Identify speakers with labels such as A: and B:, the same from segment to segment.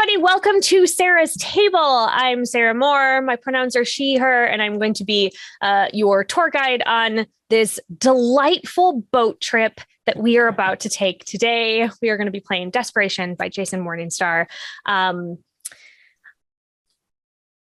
A: everybody. Welcome to Sarah's Table. I'm Sarah Moore. My pronouns are she, her, and I'm going to be your tour guide on this delightful boat trip that we are about to take today. We are going to be playing Desperation by Jason Morningstar.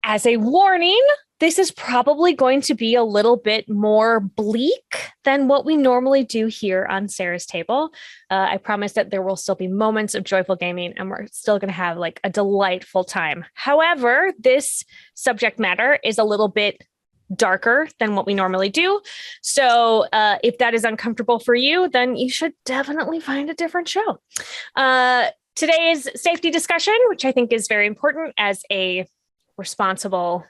A: As a warning, this is probably going to be a little bit more bleak than what we normally do here on Sarah's Table. I promise that there will still be moments of joyful gaming and we're still going to have like a delightful time. However, this subject matter is a little bit darker than what we normally do. So if that is uncomfortable for you, then you should definitely find a different show. Today's safety discussion, which I think is very important as a responsible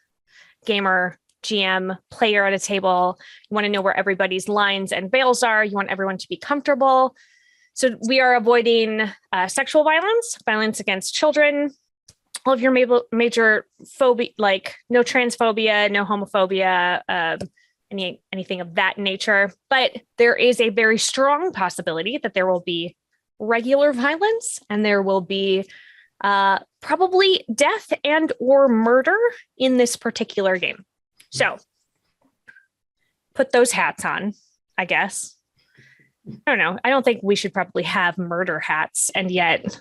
A: gamer, GM, player at a table. You want to know where everybody's lines and veils are. You want everyone to be comfortable. So we are avoiding sexual violence, violence against children, all of your major phobia, like no transphobia, no homophobia, anything of that nature. But there is a very strong possibility that there will be regular violence and there will be probably death and or murder in this particular game. So put those hats on, I guess. I don't know. I don't think we should probably have murder hats. And yet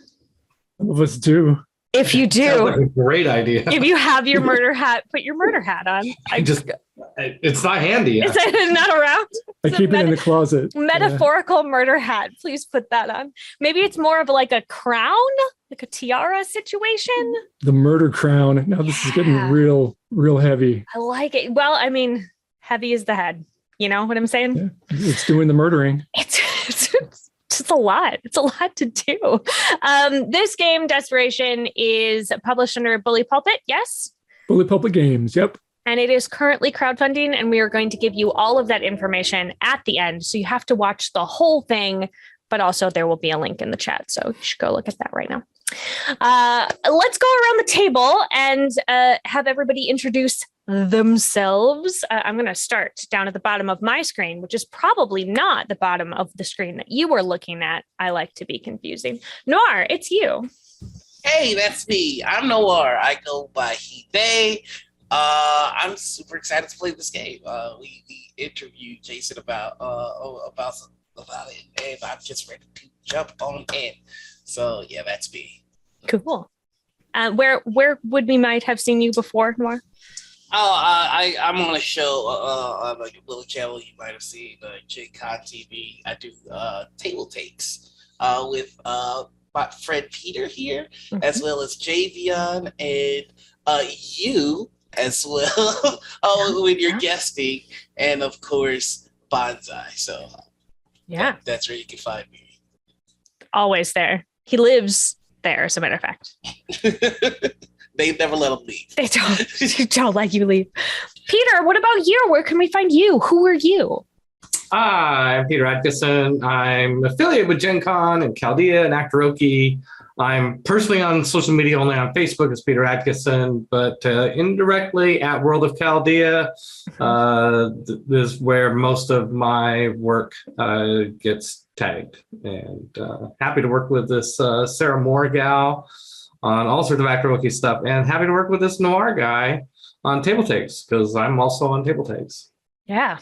B: let's do.
A: If you do,
C: sounds like a great idea.
A: If you have your murder hat, put your murder hat on.
C: It's not handy.
A: Is it not around?
B: I keep it in the closet.
A: Metaphorical murder hat. Please put that on. Maybe it's more of like a crown, like a tiara situation.
B: The murder crown. Now this is getting real heavy.
A: I like it. Well, I mean, heavy is the head. You know what I'm saying?
B: Yeah, it's doing the murdering.
A: It's a lot. It's a lot to do. This game, Desperation, is published under Bully Pulpit. Yes?
B: Bully Pulpit Games. Yep.
A: And it is currently crowdfunding, and we are going to give you all of that information at the end. So you have to watch the whole thing, but also there will be a link in the chat. So you should go look at that right now. Let's go around the table and have everybody introduce themselves. I'm going to start down at the bottom of my screen, which is probably not the bottom of the screen that you were looking at. I like to be confusing. Noir, it's you.
D: Hey, that's me. I'm Noir. I go by he, they. I'm super excited to play this game. We interviewed Jason about it, and I'm just ready to jump on in. So yeah, that's me.
A: Cool. Where would we might have seen you before, Noir?
D: I'm on a show on like a little channel you might have seen, JCon TV. I do table takes with my friend Peter here, as well as Javion and you as well. When you're guesting, and of course Bonsai. So yeah, that's where you can find me. Always there. He lives there, as a matter of fact. They never let him leave. They don't let you leave. Peter, what about you? Where can we find you? Who are you?
C: I'm Peter Adkison. I'm affiliated with Gen Con and Chaldea and Actoroki. I'm personally on social media only on Facebook as Peter Adkison, but indirectly at World of Chaldea. This is where most of my work gets tagged. And happy to work with this Sarah Moore gal on all sorts of Actoroki stuff, and happy to work with this Noir guy on table takes, because I'm also on table takes.
A: Yeah.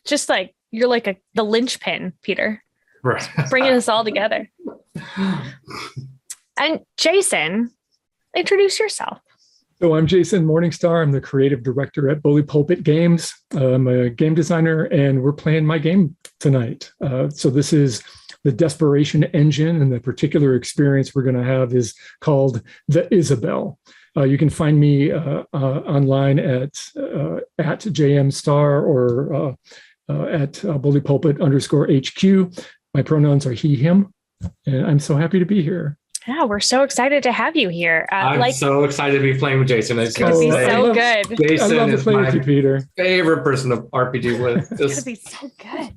A: Just like, you're like the linchpin, Peter.
C: Right.
A: Bringing us all together. And Jason, introduce yourself.
B: So I'm Jason Morningstar. I'm the creative director at Bully Pulpit Games. I'm a game designer, and we're playing my game tonight. So this is the Desperation engine, and the particular experience we're going to have is called the Isabel. You can find me online at JMStar or at Bully Pulpit _HQ. My pronouns are he, him, and I'm so happy to be here.
A: Yeah, we're so excited to have you here.
C: I'm so excited to be playing with Jason.
A: It's going to be so good.
C: Jason
B: I love to
C: is
B: play
C: my
B: with you, Peter.
C: favorite person to RPG with.
A: It's going to be so good.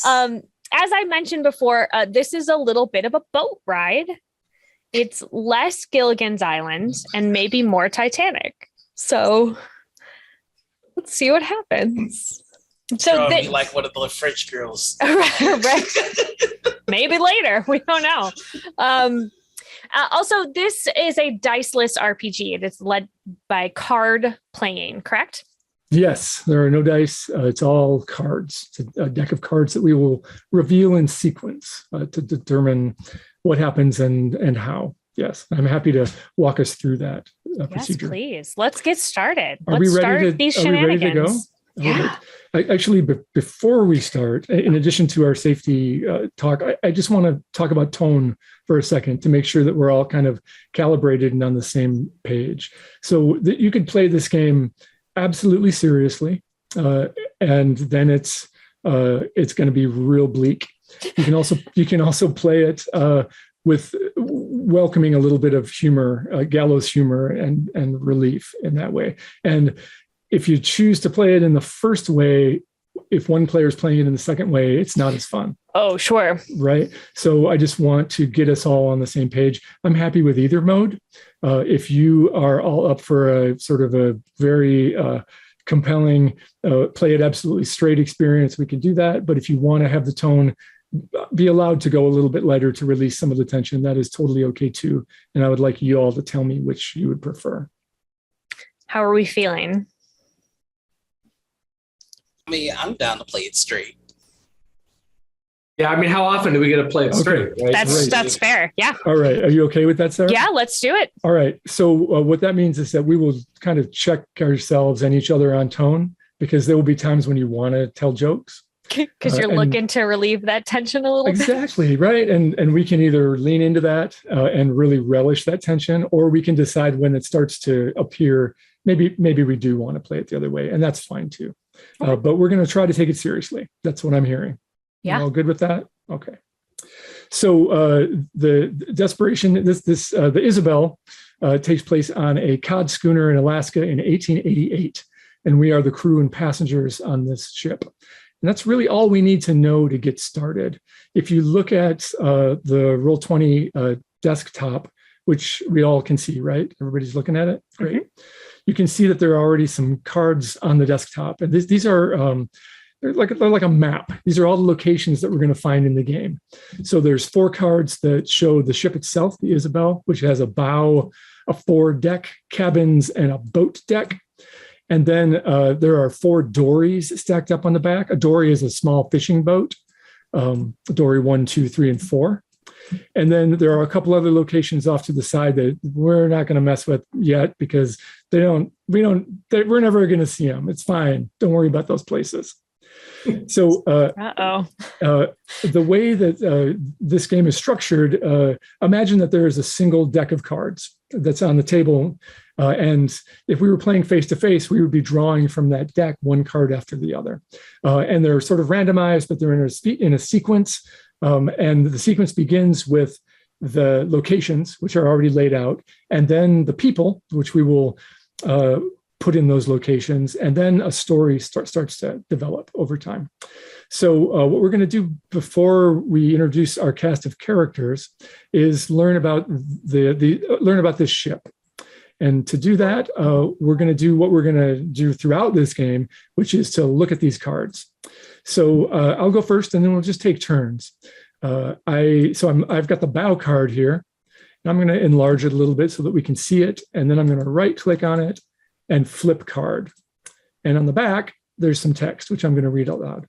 A: As I mentioned before, this is a little bit of a boat ride. It's less Gilligan's Island and maybe more Titanic. So let's see what happens. So
D: be like one of the French girls.
A: Right. Maybe later. We don't know. Also, this is a diceless RPG. It is led by card playing, correct?
B: Yes, there are no dice. It's all cards. It's a deck of cards that we will reveal in sequence to determine what happens and how. Yes, I'm happy to walk us through that procedure.
A: Yes, please. Let's get started.
B: Are we ready to go?
A: Yeah.
B: Actually, before we start, in addition to our safety talk, I just want to talk about tone for a second to make sure that we're all kind of calibrated and on the same page. So that you could play this game absolutely seriously, and then it's going to be real bleak. You can also play it with welcoming a little bit of humor, gallows humor, and relief in that way. And if you choose to play it in the first way, if one player is playing it in the second way, it's not as fun.
A: Oh, sure.
B: Right. So I just want to get us all on the same page. I'm happy with either mode. If you are all up for a sort of a very compelling, play it absolutely straight experience, we can do that. But if you want to have the tone be allowed to go a little bit lighter to release some of the tension, that is totally okay too. And I would like you all to tell me which you would prefer.
A: How are we feeling?
D: I mean, I'm down to play it straight.
C: Yeah, I mean, how often do we get to play it straight? Right?
A: That's fair. Yeah.
B: All right. Are you okay with that, Sarah?
A: Yeah, let's do it.
B: All right. So what that means is that we will kind of check ourselves and each other on tone, because there will be times when you want to tell jokes.
A: Because you're looking to relieve that tension a little bit.
B: Exactly, right. And we can either lean into that and really relish that tension, or we can decide when it starts to appear, maybe we do want to play it the other way, and that's fine too. Okay. But we're going to try to take it seriously. That's what I'm hearing.
A: Yeah.
B: You all good with that? Okay. So the Desperation, the Isabel takes place on a cod schooner in Alaska in 1888, and we are the crew and passengers on this ship. And that's really all we need to know to get started. If you look at the Roll20 desktop, which we all can see, right? Everybody's looking at it? Great. Mm-hmm. You can see that there are already some cards on the desktop. And these are they're like a map. These are all the locations that we're going to find in the game. So there's 4 cards that show the ship itself, the Isabel, which has a bow, a foredeck, cabins, and a boat deck. And then there are 4 dories stacked up on the back. A dory is a small fishing boat, dory 1, 2, 3, and 4. And then there are a couple other locations off to the side that we're not going to mess with yet, because we're never going to see them. It's fine. Don't worry about those places. So the way that this game is structured, imagine that there is a single deck of cards that's on the table. And if we were playing face-to-face, we would be drawing from that deck one card after the other. And they're sort of randomized, but they're in a sequence. And the sequence begins with the locations, which are already laid out, and then the people, which we will put in those locations, and then a story starts to develop over time. So what we're going to do before we introduce our cast of characters is learn about this ship. And to do that, we're going to do what we're going to do throughout this game, which is to look at these cards. So I'll go first, and then we'll just take turns. I've got the bow card here, and I'm going to enlarge it a little bit so that we can see it. And then I'm going to right-click on it and flip card. And on the back, there's some text, which I'm going to read out loud.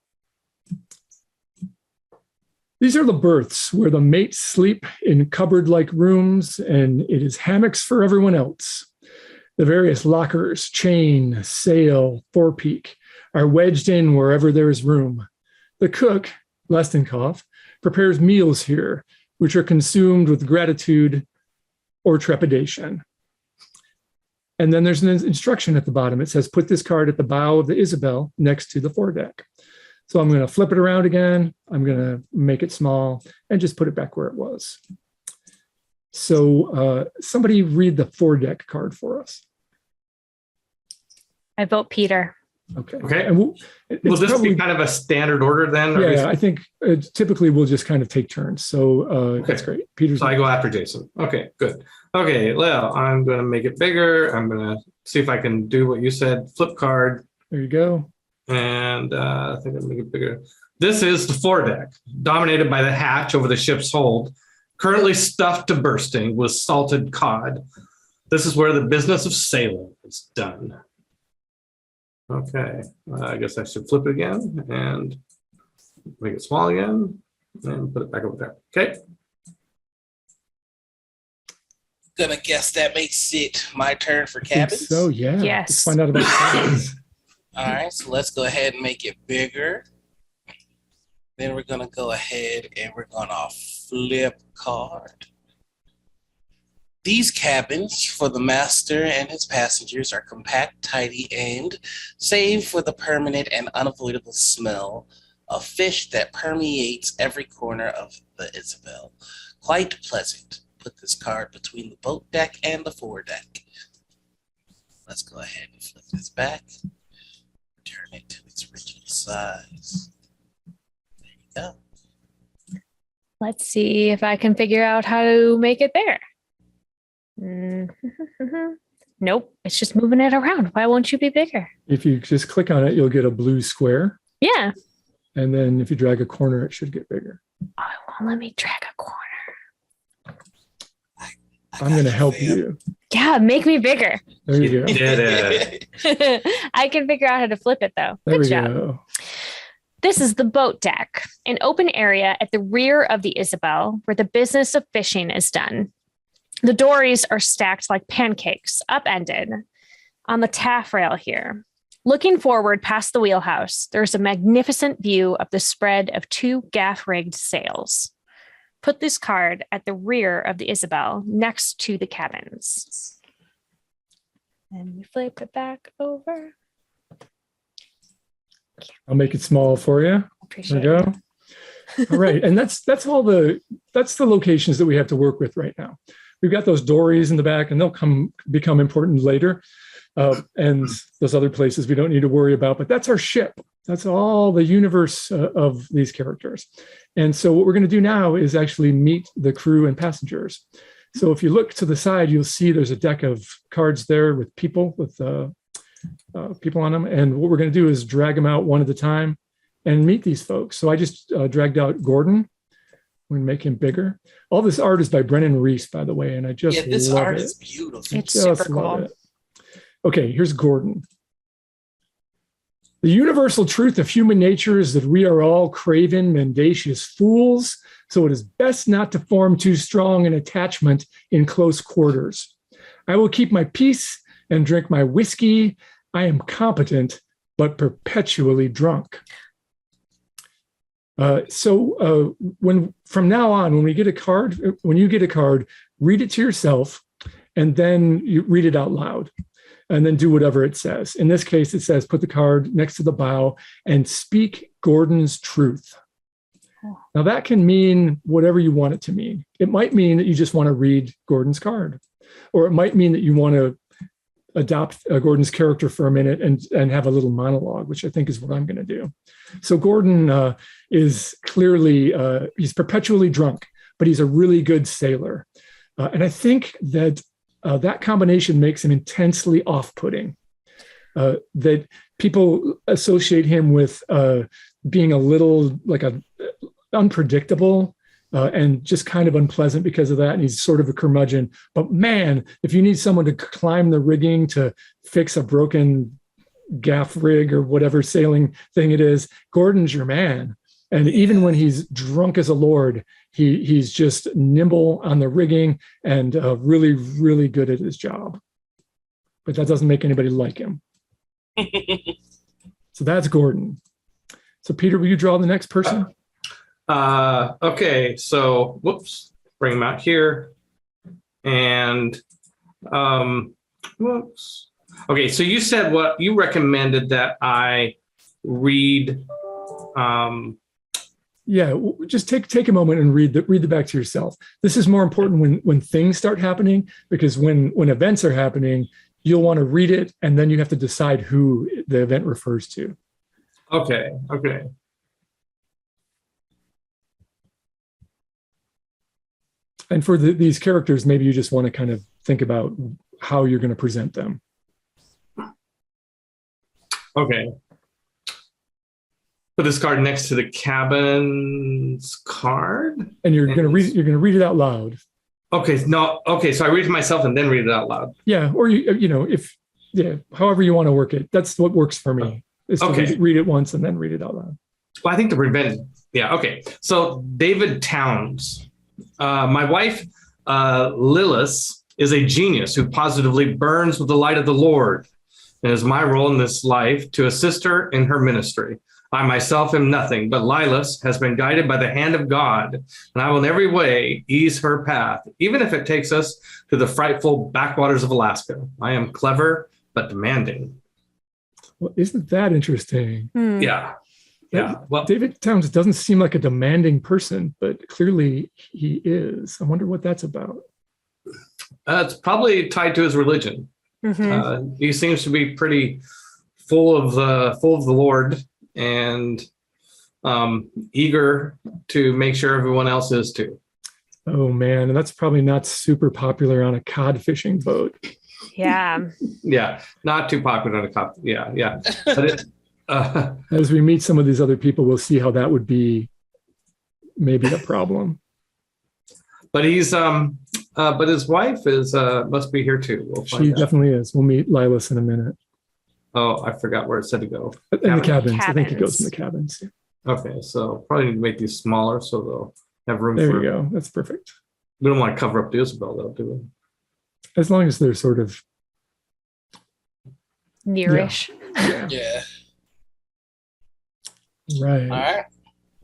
B: These are the berths where the mates sleep in cupboard-like rooms, and it is hammocks for everyone else. The various lockers, chain, sail, forepeak, are wedged in wherever there is room. The cook, Lestenkopf, prepares meals here, which are consumed with gratitude or trepidation. And then there's an instruction at the bottom. It says, put this card at the bow of the Isabel next to the foredeck. So I'm going to flip it around again. I'm going to make it small and just put it back where it was. So somebody read the foredeck card for us.
A: I vote Peter.
B: Okay.
C: And will this be kind of a standard order then?
B: Yeah, I think typically we'll just kind of take turns. So that's great. Peter's.
C: So I go after Jason. Okay, good. Okay, well, I'm going to make it bigger. I'm going to see if I can do what you said. Flip card.
B: There you go.
C: And I think I'll make it bigger. This is the foredeck, dominated by the hatch over the ship's hold. currently stuffed to bursting with salted cod. This is where the business of sailing is done. Okay, I guess I should flip it again and make it small again and put it back over there. Okay.
D: Gonna guess that makes it my turn for
B: I think
D: cabins.
B: so, yeah.
A: Yes.
B: Let's find out about cabins.
D: All right, so let's go ahead and make it bigger. Then we're gonna go ahead and we're gonna flip card. These cabins for the master and his passengers are compact, tidy, and save for the permanent and unavoidable smell of fish that permeates every corner of the Isabel. Quite pleasant. Put this card between the boat deck and the foredeck. Let's go ahead and flip this back. Return it to its original size. There you go.
A: Let's see if I can figure out how to make it there. Nope, it's just moving it around. Why won't you be bigger?
B: If you just click on it, you'll get a blue square.
A: Yeah.
B: And then if you drag a corner, it should get bigger.
A: Oh, it won't let me drag a corner.
B: I'm going to help you.
A: Yeah, make me bigger.
B: There you go.
C: Did it.
A: I can figure out how to flip it though.
B: There
A: Good
B: we
A: job.
B: go.
A: This is the boat deck, an open area at the rear of the Isabel where the business of fishing is done. The dories are stacked like pancakes, upended on the taffrail here. Looking forward past the wheelhouse, there's a magnificent view of the spread of 2 gaff-rigged sails. Put this card at the rear of the Isabel next to the cabins. And we flip it back over.
B: I'll make it small for you.
A: Appreciate
B: There we
A: it.
B: go. All right. And that's the locations that we have to work with right now. We've got those dories in the back, and they'll become important later. And those other places we don't need to worry about, but that's our ship. That's all the universe of these characters. And so what we're going to do now is actually meet the crew and passengers. So if you look to the side, you'll see there's a deck of cards there with people people on them. And what we're going to do is drag them out one at a time and meet these folks. So I just dragged out Gordon. We're going to make him bigger. All this art is by Brennan Reese, by the way, and I just
D: this
B: love
D: art
B: it.
D: is beautiful.
A: It's
B: Just
A: super
B: love
A: cool.
B: it. Okay, here's Gordon. The universal truth of human nature is that we are all craven, mendacious fools, so it is best not to form too strong an attachment in close quarters. I will keep my peace and drink my whiskey. I am competent, but perpetually drunk. When from now on, when you get a card, read it to yourself, and then you read it out loud. And then do whatever it says. In this case, it says, put the card next to the bow and speak Gordon's truth. Now that can mean whatever you want it to mean. It might mean that you just want to read Gordon's card, or it might mean that you want to adopt Gordon's character for a minute and have a little monologue, which I think is what I'm going to do. So Gordon is clearly, he's perpetually drunk, but he's a really good sailor. And I think that that combination makes him intensely off-putting, that people associate him with being a little like unpredictable and just kind of unpleasant because of that. And he's sort of a curmudgeon. But man, if you need someone to climb the rigging to fix a broken gaff rig or whatever sailing thing it is, Gordon's your man. And even when he's drunk as a lord, he's just nimble on the rigging and really, really good at his job. But that doesn't make anybody like him. So that's Gordon. So Peter, will you draw the next person?
C: Okay, so whoops, bring him out here. And whoops. Okay, so you said what you recommended that I read.
B: Yeah, just take a moment and read the back to yourself. This is more important when things start happening, because when events are happening, you'll want to read it, and then you have to decide who the event refers to.
C: Okay.
B: And for these characters, maybe you just want to kind of think about how you're going to present them.
C: Okay. put this card next to the cabin's card.
B: And you're going to read it out loud.
C: Okay. No. Okay. So I read it to myself and then read it out loud.
B: Yeah. Or however you want to work it. That's what works for me. Is to read it once and then read it out loud.
C: Well, I think to prevent. Yeah. Okay. So David Towns, my wife, Lilith, is a genius who positively burns with the light of the Lord. It is my role in this life to assist her in her ministry. I myself am nothing, but Lilith has been guided by the hand of God, and I will in every way ease her path, even if it takes us to the frightful backwaters of Alaska. I am clever, but demanding.
B: Well, isn't that interesting?
C: Yeah. Yeah.
B: Well, David Towns doesn't seem like a demanding person, but clearly he is. I wonder what that's about.
C: It's probably tied to his religion. He seems to be pretty full of the Lord and eager to make sure everyone else is too.
B: Oh man, and that's probably not super popular on a cod fishing boat.
A: Yeah.
C: Yeah, not too popular on a cod. Yeah. But
B: as we meet some of these other people, we'll see how that would be maybe a problem.
C: But he's but his wife is must be here too.
B: She definitely is. We'll meet Lilith in a minute.
C: Oh, I forgot where it said to go.
B: In the cabins. I think it goes in the cabins.
C: Okay, so probably need to make these smaller so they'll have room.
B: There you go. That's perfect.
C: We don't want to cover up the Isabel though, do we?
B: As long as they're sort of
A: nearish.
D: Yeah.
B: Right.
D: All right.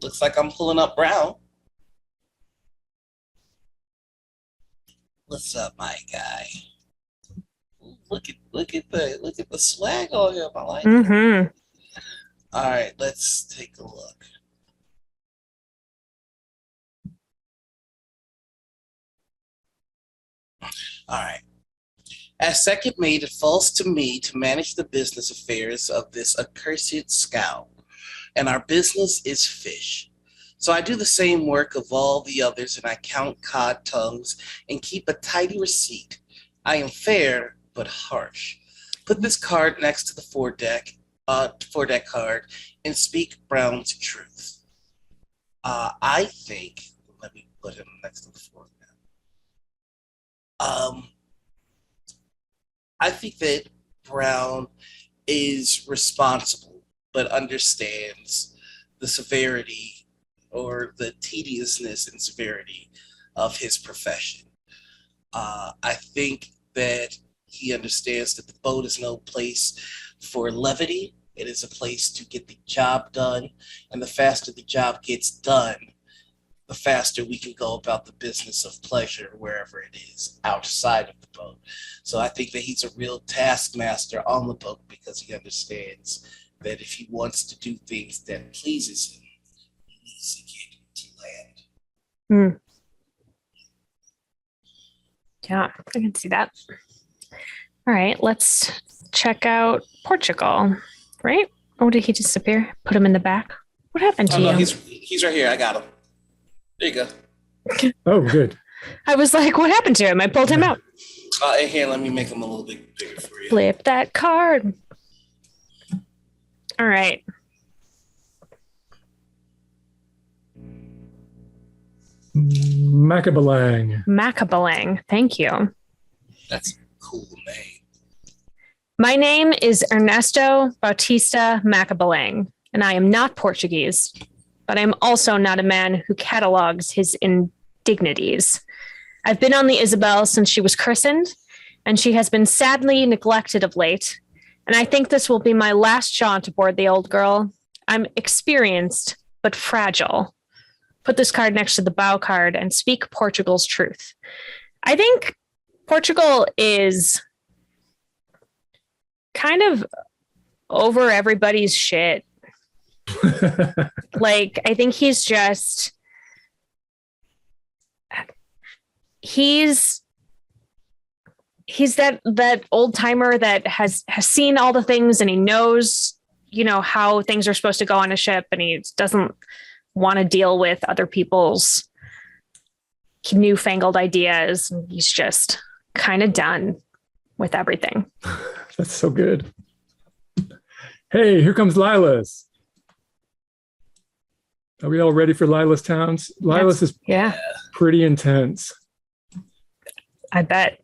D: Looks like I'm pulling up Brown. What's up, my guy? Look at the swag on him. I like it. All right, let's take a look. All right. As second mate, it falls to me to manage the business affairs of this accursed scow, and our business is fish. So I do the same work of all the others, and I count cod tongues and keep a tidy receipt. I am fair, but harsh. Put this card next to the foredeck card and speak Brown's truth. I think, let me put him next to the foredeck. I think that Brown is responsible, but understands the severity or the tediousness and severity of his profession. I think that he understands that the boat is no place for levity. It is a place to get the job done, and the faster the job gets done, the faster we can go about the business of pleasure wherever it is outside of the boat. So I think that he's a real taskmaster on the boat because he understands that if he wants to do things that pleases him, he needs to get to land.
A: Yeah, I can see that. All right, let's check out Portugal, right? Or did he disappear? Put him in the back? What happened to you?
D: No, he's right here. I got him. There you go.
B: Oh, good.
A: I was like, what happened to him? I pulled him out.
D: Here, let me make him a little bit bigger for you.
A: Flip that card. All right.
B: Macabalang.
A: Thank you.
D: That's a cool name.
A: My name is Ernesto Bautista Macabalang, and I am not Portuguese, but I'm also not a man who catalogs his indignities. I've been on the Isabel since she was christened, and she has been sadly neglected of late, and I think this will be my last jaunt aboard the old girl. I'm experienced, but fragile. Put this card next to the bow card and speak Portugal's truth. I think Portugal is kind of over everybody's shit. Like, I think he's that old timer that has seen all the things, and he knows, how things are supposed to go on a ship, and he doesn't want to deal with other people's newfangled ideas. He's just kind of done with everything.
B: That's so good. Hey, here comes Lilas. Are we all ready for Lila's Towns? Lila's is pretty intense.
A: I bet.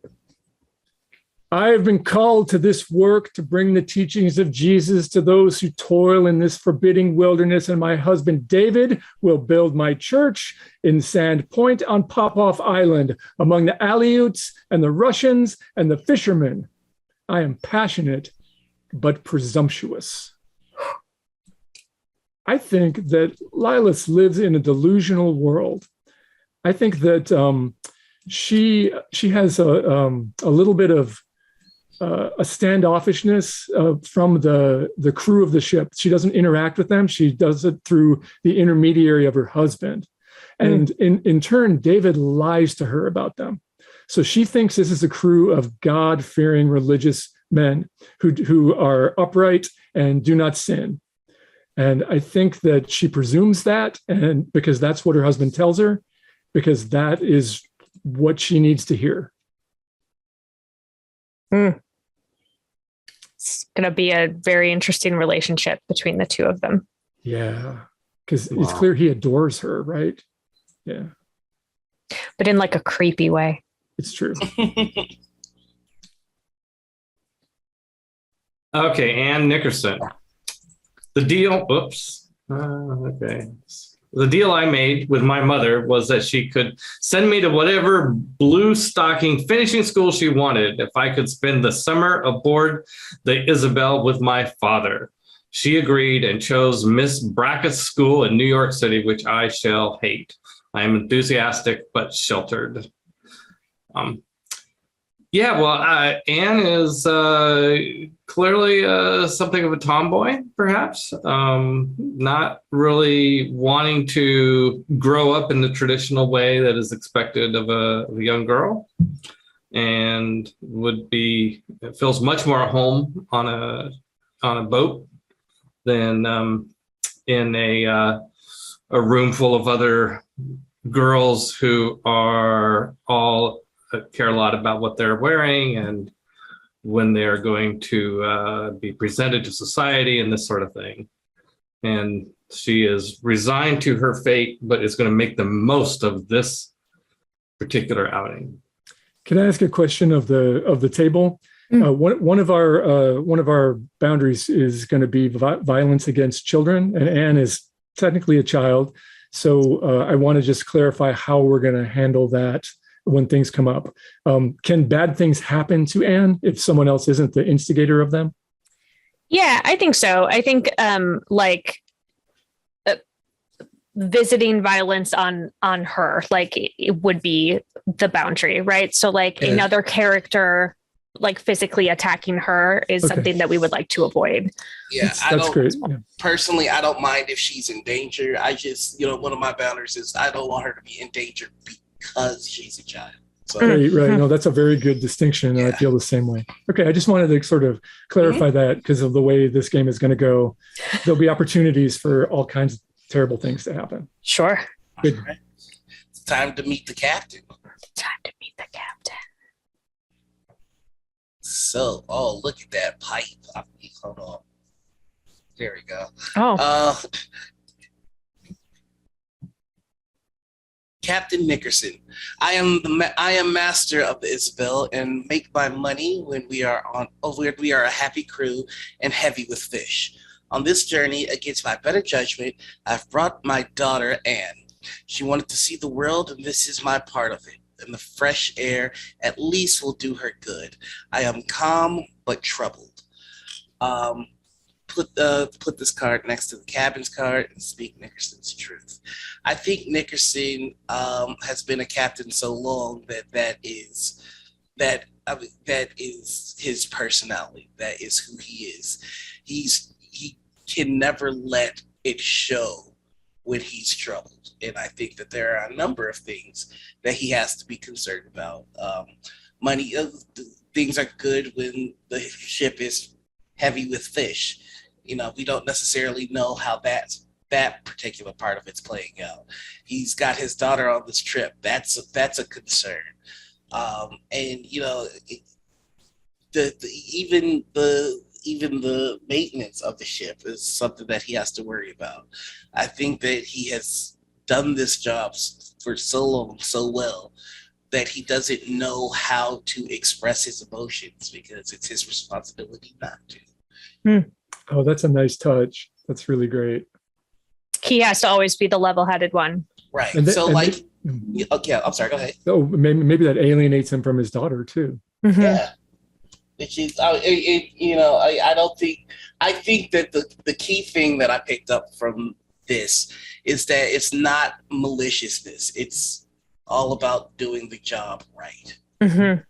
B: I have been called to this work to bring the teachings of Jesus to those who toil in this forbidding wilderness, and my husband David will build my church in Sand Point on Popoff Island among the Aleuts and the Russians and the fishermen. I am passionate but presumptuous. I think that Lilas lives in a delusional world. I think that she has a little bit of a standoffishness from the crew of the ship. She doesn't interact with them. She does it through the intermediary of her husband. And in turn, David lies to her about them. So she thinks this is a crew of God-fearing religious men who are upright and do not sin. And I think that she presumes that, and because that's what her husband tells her, because that is what she needs to hear.
A: It's going to be a very interesting relationship between the two of them.
B: Yeah, because it's clear he adores her, right? Yeah.
A: But in like a creepy way.
B: It's true.
C: Okay, Ann Nickerson. The deal, The deal I made with my mother was that she could send me to whatever blue stocking finishing school she wanted if I could spend the summer aboard the Isabel with my father. She agreed and chose Miss Brackett's school in New York City, which I shall hate. I am enthusiastic but sheltered. Anne is clearly something of a tomboy, perhaps, not really wanting to grow up in the traditional way that is expected of a young girl, and feels much more at home on a boat than in a room full of other girls who are all care a lot about what they're wearing and when they're going to be presented to society and this sort of thing. And she is resigned to her fate, but is going to make the most of this particular outing.
B: Can I ask a question of the table? One of our boundaries is going to be violence against children, and Anne is technically a child. So I want to just clarify how we're going to handle that when things come up. Can bad things happen to Anne if someone else isn't the instigator of them?
A: Yeah, I think so. I think visiting violence on her, like it would be the boundary, right? So like another character like physically attacking her is something that we would like to avoid.
D: Yeah,
B: that's great. Yeah.
D: Personally, I don't mind if she's in danger. I just, one of my boundaries is I don't want her to be in danger because she's a child. So,
B: right. No, that's a very good distinction. Yeah. I feel the same way. Okay, I just wanted to sort of clarify that because of the way this game is going to go. There'll be opportunities for all kinds of terrible things to happen.
A: Sure.
B: Good.
D: Right. It's time to meet the captain. So, look at that pipe. Hold on. There we go. Captain Nickerson, I am master of the Isabel and make my money when we are a happy crew and heavy with fish. On this journey, against my better judgment, I've brought my daughter Anne. She wanted to see the world, and this is my part of it. And the fresh air at least will do her good. I am calm but troubled. Put this card next to the cabin's card and speak Nickerson's truth. I think Nickerson has been a captain so long that is his personality. That is who he is. He can never let it show when he's troubled. And I think that there are a number of things that he has to be concerned about. Money, things are good when the ship is heavy with fish. We don't necessarily know how that particular part of it's playing out. He's got his daughter on this trip. That's a concern. even the maintenance of the ship is something that he has to worry about. I think that he has done this job for so long, so well, that he doesn't know how to express his emotions because it's his responsibility not to.
B: Oh, that's a nice touch. That's really great.
A: He has to always be the level-headed one.
D: Right.
B: Okay,
D: I'm sorry, go ahead.
B: Oh, maybe that alienates him from his daughter too.
A: Mm-hmm.
D: Yeah. I think that the key thing that I picked up from this is that it's not maliciousness. It's all about doing the job right.
A: Mm-hmm.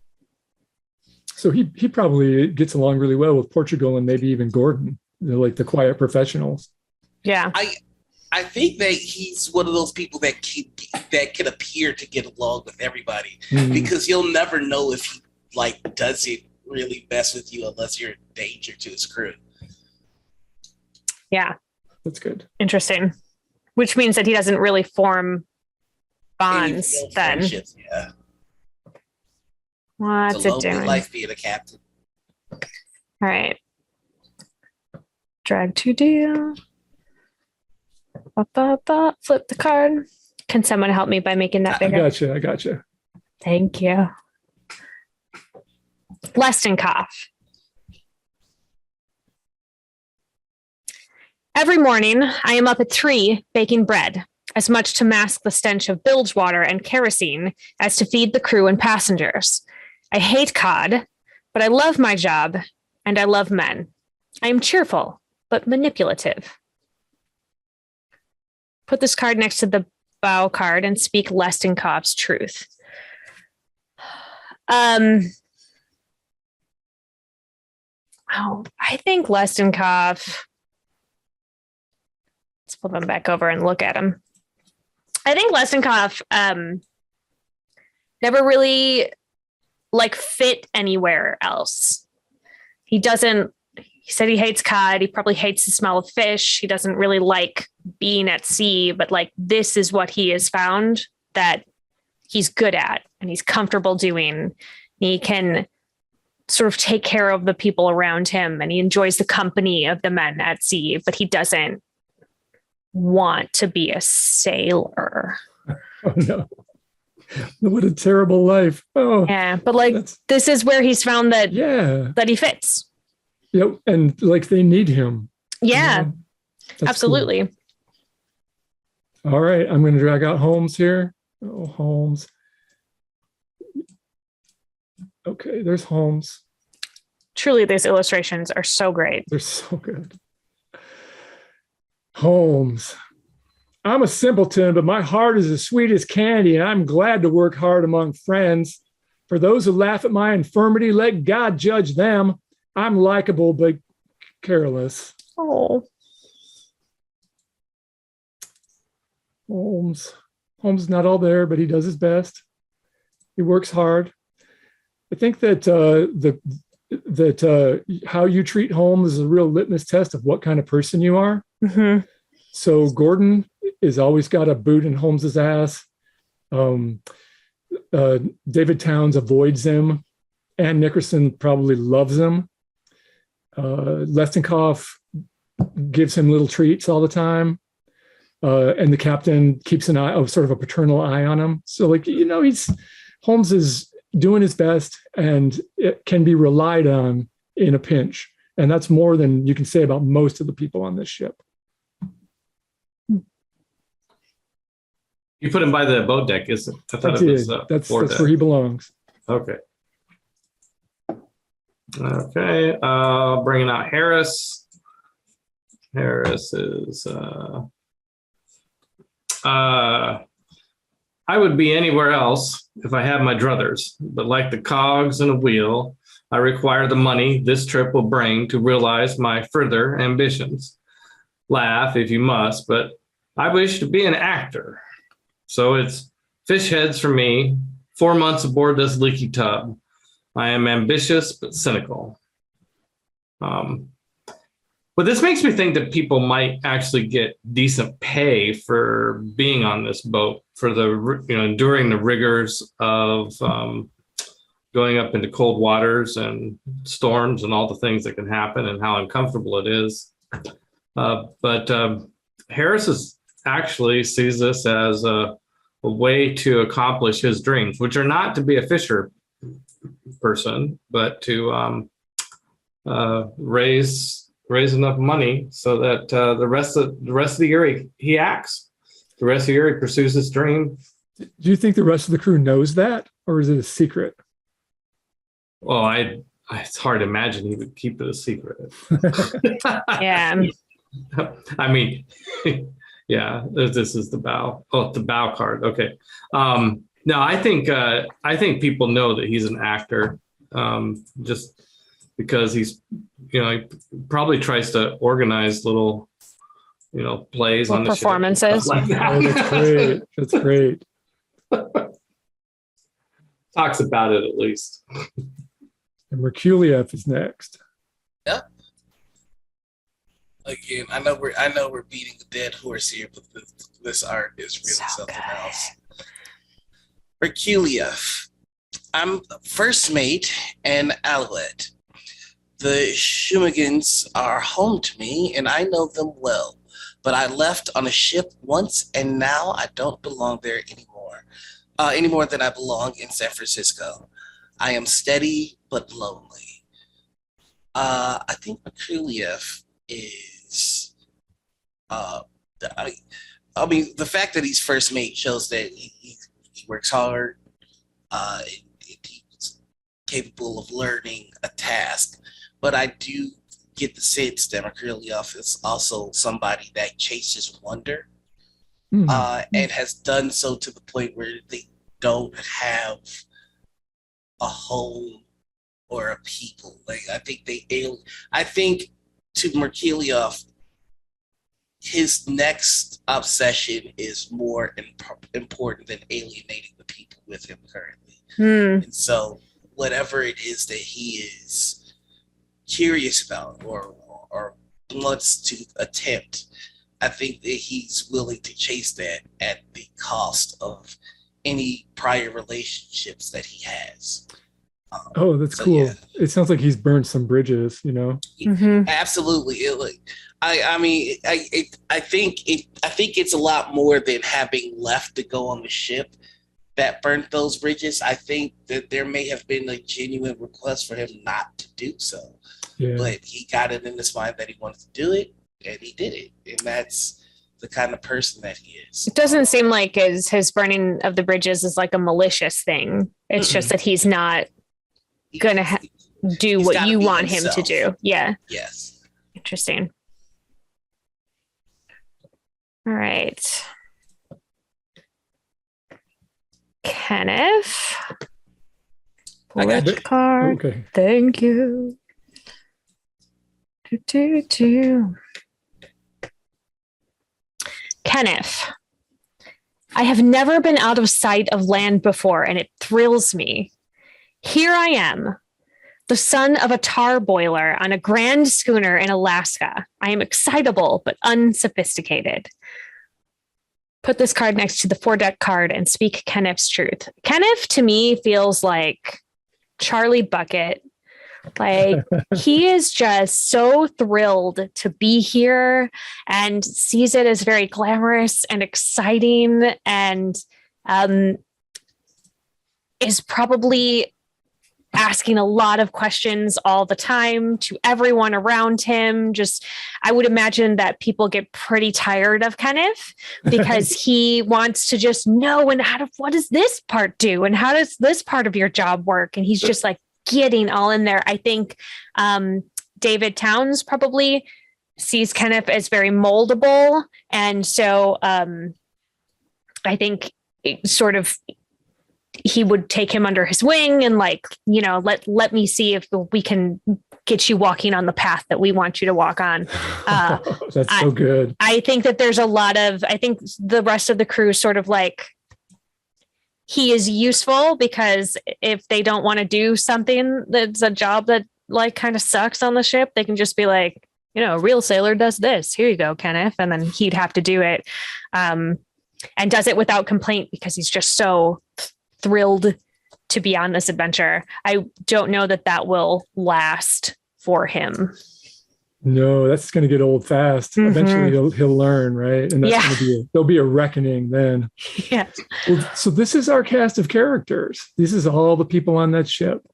B: So he probably gets along really well with Portugal and maybe even Gordon. They're like the quiet professionals.
A: Yeah.
D: I think that he's one of those people that can appear to get along with everybody because you'll never know if he doesn't really mess with you unless you're in danger to his crew.
A: Yeah.
B: That's good.
A: Interesting. Which means that he doesn't really form bonds then.
D: Yeah.
A: What's it doing?
D: Life being a captain.
A: All right. Drag to deal. Flip the card. Can someone help me by making that bigger?
B: I gotcha.
A: Thank you. Lestenkopf. Every morning, I am up at 3 baking bread, as much to mask the stench of bilge water and kerosene as to feed the crew and passengers. I hate cod, but I love my job, and I love men. I am cheerful, but manipulative. Put this card next to the bow card and speak Lestenkopf's truth. I think Lestenkopf. Let's flip him back over and look at him. I think Lestenkopf never really fit anywhere else. He said he hates cod. He probably hates the smell of fish. He doesn't really like being at sea, but this is what he has found that he's good at and he's comfortable doing. He can sort of take care of the people around him and he enjoys the company of the men at sea, but he doesn't want to be a sailor.
B: Oh no. What a terrible life. Oh
A: yeah, but this is where he's found that that he fits.
B: Yep, and they need him.
A: Yeah, absolutely.
B: Cool. All right, I'm going to drag out Holmes here. Oh, Holmes. Okay, there's Holmes.
A: Truly, these illustrations are so great.
B: They're so good. Holmes. I'm a simpleton, but my heart is as sweet as candy, and I'm glad to work hard among friends. For those who laugh at my infirmity, let God judge them. I'm likable, but careless.
A: Oh.
B: Holmes is not all there, but he does his best. He works hard. I think that how you treat Holmes is a real litmus test of what kind of person you are.
A: Mm-hmm.
B: So Gordon is always got a boot in Holmes's ass. David Towns avoids him. Ann Nickerson probably loves him. Lestenkopf gives him little treats all the time. And the captain keeps sort of a paternal eye on him. So Holmes is doing his best and it can be relied on in a pinch. And that's more than you can say about most of the people on this ship.
C: You put him by the boat deck, isn't it? I thought it was
B: that's where he belongs.
C: Okay. Okay. Bringing out Harris. Harris is. I would be anywhere else if I had my druthers, but like the cogs in a wheel, I require the money this trip will bring to realize my further ambitions. Laugh if you must, but I wish to be an actor. So it's fish heads for me, 4 months aboard this leaky tub. I am ambitious but cynical. But this makes me think that people might actually get decent pay for being on this boat for the enduring the rigors of going up into cold waters and storms and all the things that can happen and how uncomfortable it is. But Harris actually sees this as a way to accomplish his dreams, which are not to be a fisher person, but to raise enough money so that the rest of the year he acts. The rest of the year he pursues his dream.
B: Do you think the rest of the crew knows that, or is it a secret?
C: Well, it's hard to imagine he would keep it a secret.
A: Yeah.
C: I mean, yeah, this is the bow. Oh, the bow card. Okay. No, I think people know that he's an actor, just because he's, he probably tries to organize little, plays on the
A: performances.
C: Like that.
B: Oh, that's great. That's great.
C: Talks about it at least.
B: And Merkuliev is next.
D: Yep. Again, I know we're beating the dead horse here, but this art is really so something good. Else. Merkuliev. I'm first mate and Alouette. The Shumagans are home to me, and I know them well. But I left on a ship once, and now I don't belong there anymore. Any more than I belong in San Francisco. I am steady but lonely. I think Merkuliev is. I mean, the fact that he's first mate shows that he works hard. He's capable of learning a task. But I do get the sense that Merkuliev is also somebody that chases wonder, and has done so to the point where they don't have a home or a people. Like I think to Merkuliev, his next obsession is more important than alienating the people with him currently. And so whatever it is that he is curious about or wants to attempt, I think that he's willing to chase that at the cost of any prior relationships that he has.
B: Oh, that's cool. Yeah. It sounds like he's burned some bridges,
A: Mm-hmm.
D: Absolutely. I think it's a lot more than having left to go on the ship that burnt those bridges. I think that there may have been a genuine request for him not to do so. Yeah. But he got it in his mind that he wanted to do it, and he did it. And that's the kind of person that he is.
A: It doesn't seem like his burning of the bridges is like a malicious thing. It's just that he's not going to do what you want himself. Him to do. Yeah.
D: Yes.
A: Interesting. All right. Kenneth. Which card?
B: Okay.
A: Thank you. Kenneth. I have never been out of sight of land before, and it thrills me. Here I am, the son of a tar boiler on a grand schooner in Alaska. I am excitable, but unsophisticated. Put this card next to the 4-deck card and speak Kenneth's truth. Kenneth, to me, feels like Charlie Bucket. Like, he is just so thrilled to be here and sees it as very glamorous and exciting, and is probably asking a lot of questions all the time to everyone around him. I would imagine that people get pretty tired of Kenneth because he wants to just know, and what does this part do? And how does this part of your job work? And he's just like getting all in there. I think David Towns probably sees Kenneth as very moldable. And so I think he would take him under his wing and let me see if we can get you walking on the path that we want you to walk on.
B: That's so good.
A: I think that there's I think the rest of the crew sort of like, he is useful because if they don't want to do something that's a job that like kind of sucks on the ship, they can just be like, a real sailor does this. Here you go, Kenneth. And then he'd have to do it. And does it without complaint because he's just so thrilled to be on this adventure. I don't know that will last for him.
B: No, that's going to get old fast.
A: Mm-hmm.
B: Eventually he'll learn, right? And that's going to there'll be a reckoning then.
A: Yeah.
B: Well, so this is our cast of characters. This is all the people on that ship.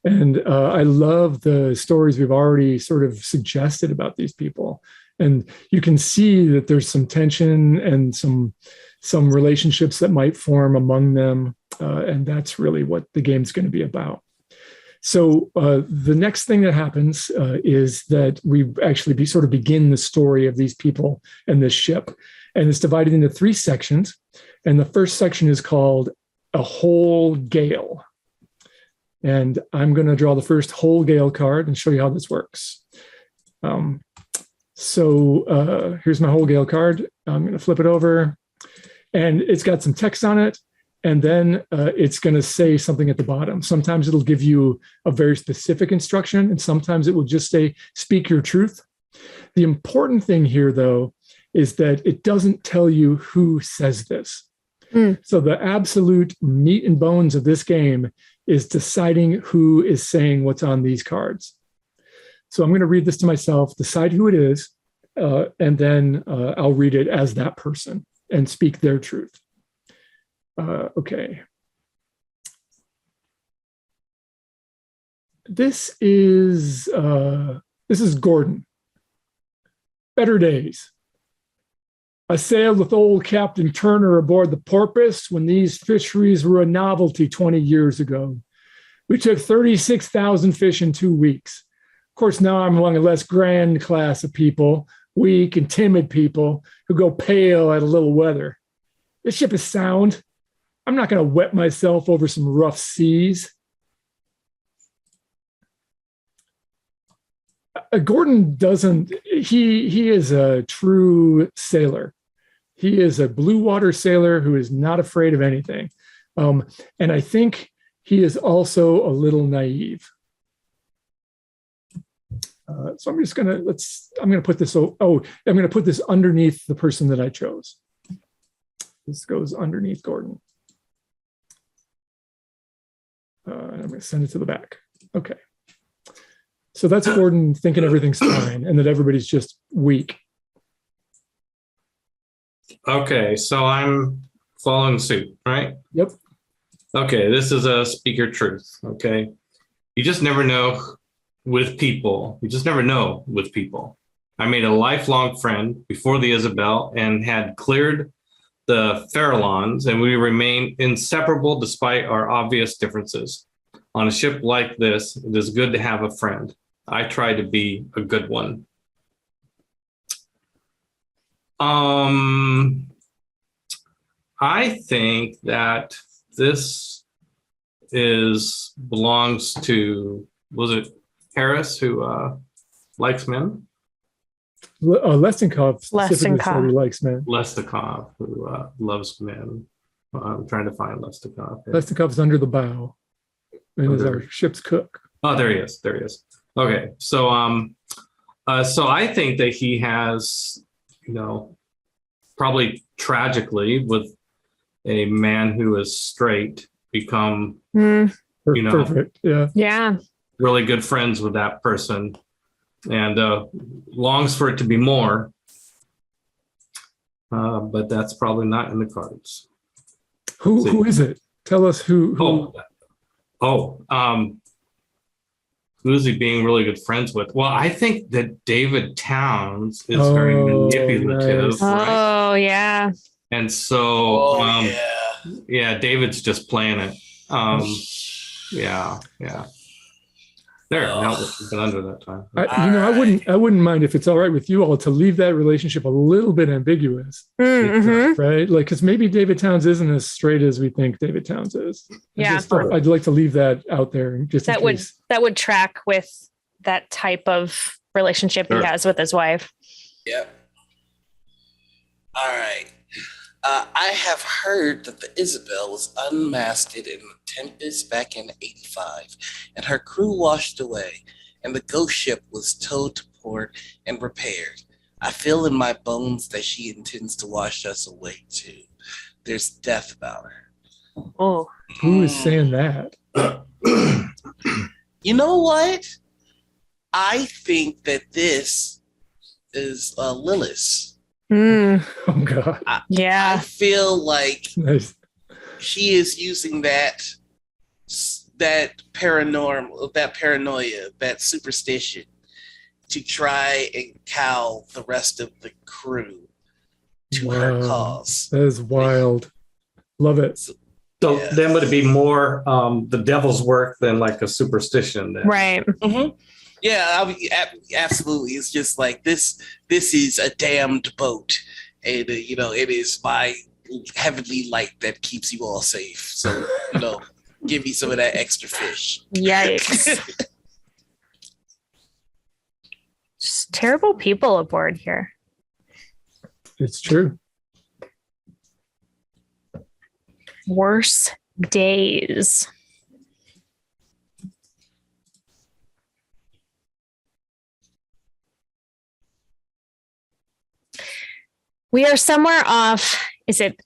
B: And I love the stories we've already sort of suggested about these people. And you can see that there's some tension and some relationships that might form among them. And that's really what the game's going to be about. So the next thing that happens is that we actually begin the story of these people and this ship. And it's divided into 3 sections. And the first section is called A Whole Gale. And I'm going to draw the first whole gale card and show you how this works. So here's my whole gale card. I'm going to flip it over. And it's got some text on it. And then it's going to say something at the bottom. Sometimes it'll give you a very specific instruction, and sometimes it will just say, speak your truth. The important thing here, though, is that it doesn't tell you who says this. So the absolute meat and bones of this game is deciding who is saying what's on these cards. So I'm going to read this to myself, decide who it is, and then I'll read it as that person and speak their truth. Okay. This is Gordon. Better days. I sailed with old Captain Turner aboard the Porpoise when these fisheries were a novelty 20 years ago. We took 36,000 fish in 2 weeks. Of course, now I'm among a less grand class of people, weak and timid people who go pale at a little weather. This ship is sound. I'm not going to wet myself over some rough seas. Gordon doesn't, he is a true sailor. He is a blue water sailor who is not afraid of anything. And I think he is also a little naive. So I'm just going to, I'm going to put this, I'm going to put this underneath the person that I chose. This goes underneath Gordon. And I'm going to send it to the back. Okay. So that's Gordon thinking everything's fine and that everybody's just weak.
C: Okay, so I'm following suit, right?
B: Yep.
C: Okay, this is a speak your truth, okay? You just never know with people. You just never know with people. I made a lifelong friend before the Isabel and had cleared the Farallons, and we remain inseparable despite our obvious differences. On a ship like this, it is good to have a friend. I try to be a good one. I think that this belongs to, was it Harris who likes men?
B: Lesnikov specifically said he likes men.
C: Lesnikov, who loves men. I'm trying to find Lesnikov.
B: Lesnikov's under the bow and is our ship's cook.
C: Oh, there he is. There he is. Okay, so so I think that he has, probably tragically with a man who is straight become,
B: perfect. Yeah.
C: Really good friends with that person, and longs for it to be more. But that's probably not in the cards.
B: Who is it? Tell us who.
C: Who's he being really good friends with? Well, I think that David Towns is very manipulative.
B: Nice.
C: Right?
A: Oh, yeah.
C: And so,
D: yeah,
C: David's just playing it. Yeah. There, now we've been under that time.
B: I wouldn't mind if it's all right with you all to leave that relationship a little bit ambiguous, right? Like, because maybe David Towns isn't as straight as we think David Towns is.
A: Yeah,
B: I'd like to leave that out there, just
A: that would track with that type of relationship he has with his wife.
D: Yeah. All right. I have heard that the Isabel was unmasted in the Tempest back in '85, and her crew washed away, and the ghost ship was towed to port and repaired. I feel in my bones that she intends to wash us away too. There's death about her.
A: Oh,
B: Who is saying that?
D: You know what? I think that this is Lilith.
A: mm,
B: Oh God.
D: I
A: yeah.
D: feel like
B: Nice.
D: she is using that paranormal, that paranoia, that superstition to try and cow the rest of the crew to her
B: Wow.
D: cause.
B: That is wild. Love it.
C: So
D: Yeah.
C: then would it be more the devil's work than like a superstition? Then?
A: Right.
D: Mm-hmm. Yeah, absolutely. It's just like this is a damned boat, and it is my heavenly light that keeps you all safe. So give me some of that extra fish.
A: Yikes. Just terrible people aboard here.
B: It's true.
A: Worse days. We are somewhere off, is it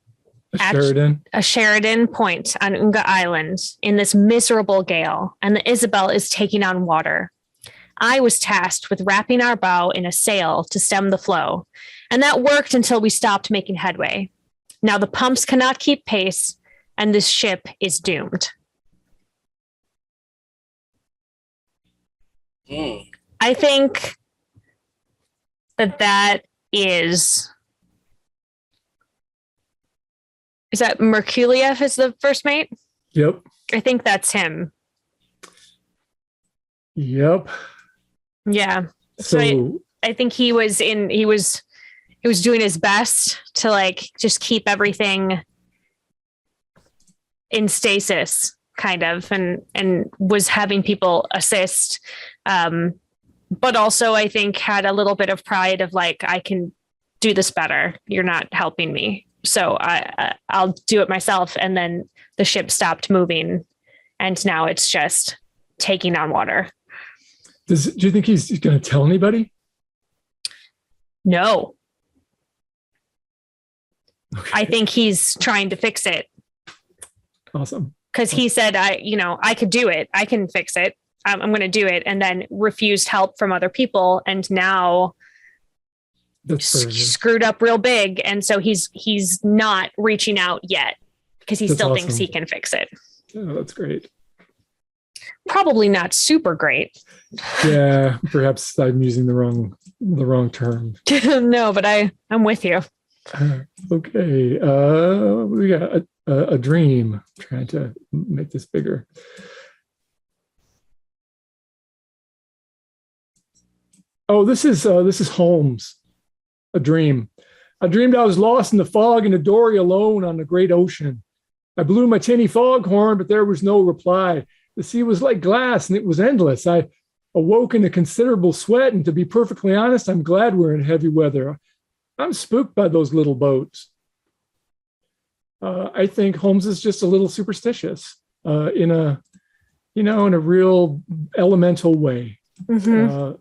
B: Sheridan.
A: a Sheridan Point on Unga Island in this miserable gale, and the Isabel is taking on water. I was tasked with wrapping our bow in a sail to stem the flow, and that worked until we stopped making headway. Now the pumps cannot keep pace, and this ship is doomed. I think that is that Merkuliev is the first mate?
B: Yep.
A: I think that's him.
B: Yep.
A: Yeah.
B: So
A: I think he was doing his best to like just keep everything in stasis kind of and was having people assist. But also I think had a little bit of pride of like, I can do this better. You're not helping me. So I'll do it myself. And then the ship stopped moving and now it's just taking on water.
B: do you think he's going to tell anybody?
A: No.
B: Okay.
A: I think he's trying to fix it.
B: Awesome.
A: Because he said, I could do it. I can fix it. I'm going to do it. And then refused help from other people. And now screwed up real big. And so he's not reaching out yet because he still thinks he can fix it.
B: Oh, that's great.
A: Probably not super great.
B: Yeah, perhaps I'm using the wrong term.
A: No, but I'm with you.
B: Okay. We got a dream. I'm trying to make this bigger. Oh, this is Holmes. A dream. I dreamed I was lost in the fog in a dory alone on the great ocean. I blew my tinny foghorn, but there was no reply. The sea was like glass and it was endless. I awoke in a considerable sweat, and to be perfectly honest, I'm glad we're in heavy weather. I'm spooked by those little boats. I think Holmes is just a little superstitious in a real elemental way.
A: Mm-hmm.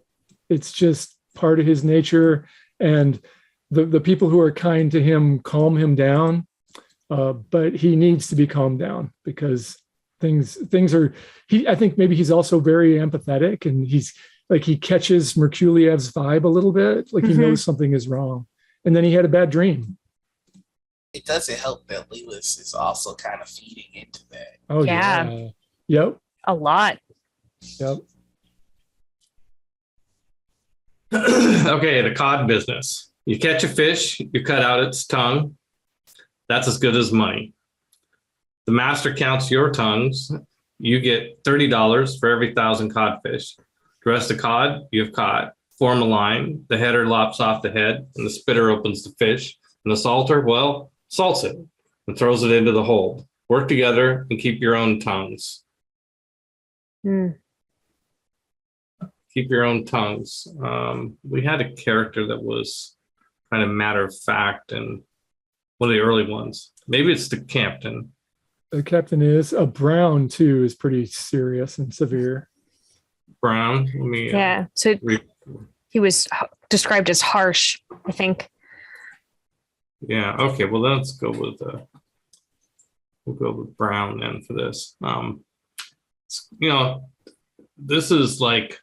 B: It's just part of his nature, and the people who are kind to him calm him down, but he needs to be calmed down because things are. I think maybe he's also very empathetic, and he catches Merkuliev's vibe a little bit, like he knows something is wrong, and then he had a bad dream.
D: It doesn't help that Lewis is also kind of feeding into that.
B: Oh yeah. Yep.
A: A lot.
B: Yep.
C: Okay, the cod business. You catch a fish, you cut out its tongue. That's as good as money. The master counts your tongues. You get $30 for every 1,000 codfish. The rest of cod you have caught. Form a line. The header lops off the head, and the spitter opens the fish. And the salter, well, salts it and throws it into the hold. Work together and keep your own tongues. Keep your own tongues. We had a character that was kind of matter of fact and one of the early ones. Maybe it's the captain.
B: The captain is Brown too. Is pretty serious and severe.
C: Brown.
A: So he was described as harsh, I think.
C: Yeah. Okay. Well, let's go with we'll go with brown then for this. This is like,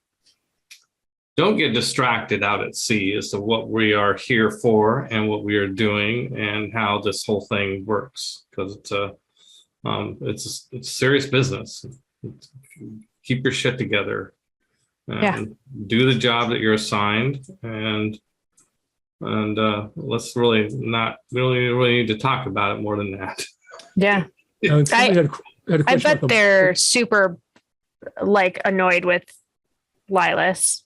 C: don't get distracted out at sea as to what we are here for and what we are doing and how this whole thing works, because it's serious business. Keep your shit together and do the job that you're assigned, and let's really not. We don't really need to talk about it more than that.
A: Yeah, I bet they're super like annoyed with Lilas.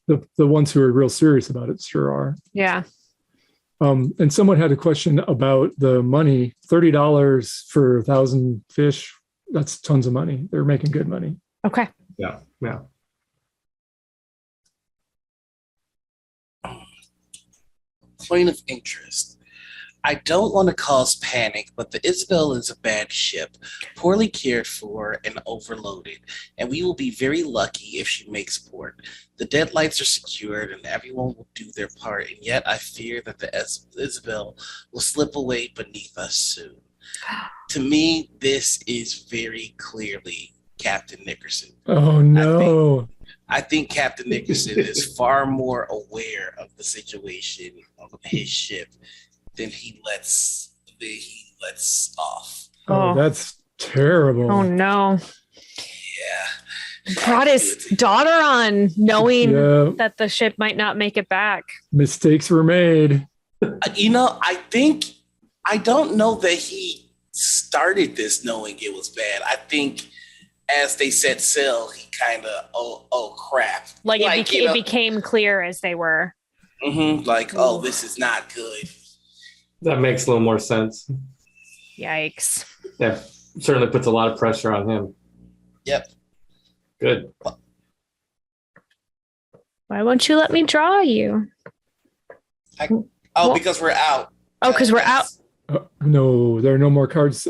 B: The ones who are real serious about it sure are.
A: Yeah.
B: And someone had a question about the money. $30 for 1,000 fish. That's tons of money. They're making good money.
A: Okay.
C: Yeah.
D: Point of interest. I don't want to cause panic, but the Isabel is a bad ship, poorly cared for and overloaded, and we will be very lucky if she makes port. The deadlights are secured and everyone will do their part, and yet I fear that the Isabel will slip away beneath us soon. To me, this is very clearly Captain Nickerson.
B: Oh, no.
D: I think Captain Nickerson is far more aware of the situation of his ship than he lets off.
B: Oh, that's terrible.
A: Oh no.
D: Yeah.
A: Brought his daughter on knowing that the ship might not make it back.
B: Mistakes were made.
D: I don't know that he started this knowing it was bad. I think as they set sail, he kind of, oh crap.
A: It became clear as they were.
D: Mm-hmm, this is not good.
C: That makes a little more sense.
A: Yikes.
C: Yeah, certainly puts a lot of pressure on him.
D: Yep.
C: Good.
A: Why won't you let me draw you?
D: Because we're out.
A: Oh, because we're out.
B: No, there are no more cards.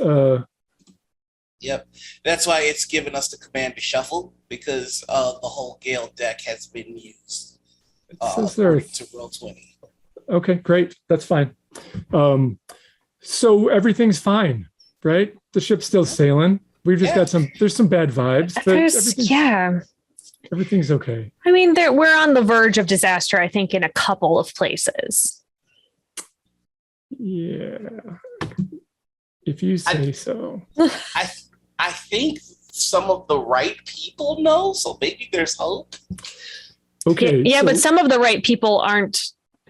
D: Yep. That's why it's given us the command to shuffle, because the whole Gale deck has been used to roll 20.
B: Okay, great. That's fine. So everything's fine, right? The ship's still sailing. We've just got there's some bad vibes. But everything's okay.
A: I mean, we're on the verge of disaster, I think, in a couple of places.
B: Yeah. If you say so.
D: I think some of the right people know, so maybe there's hope.
B: Okay.
A: Yeah, but some of the right people aren't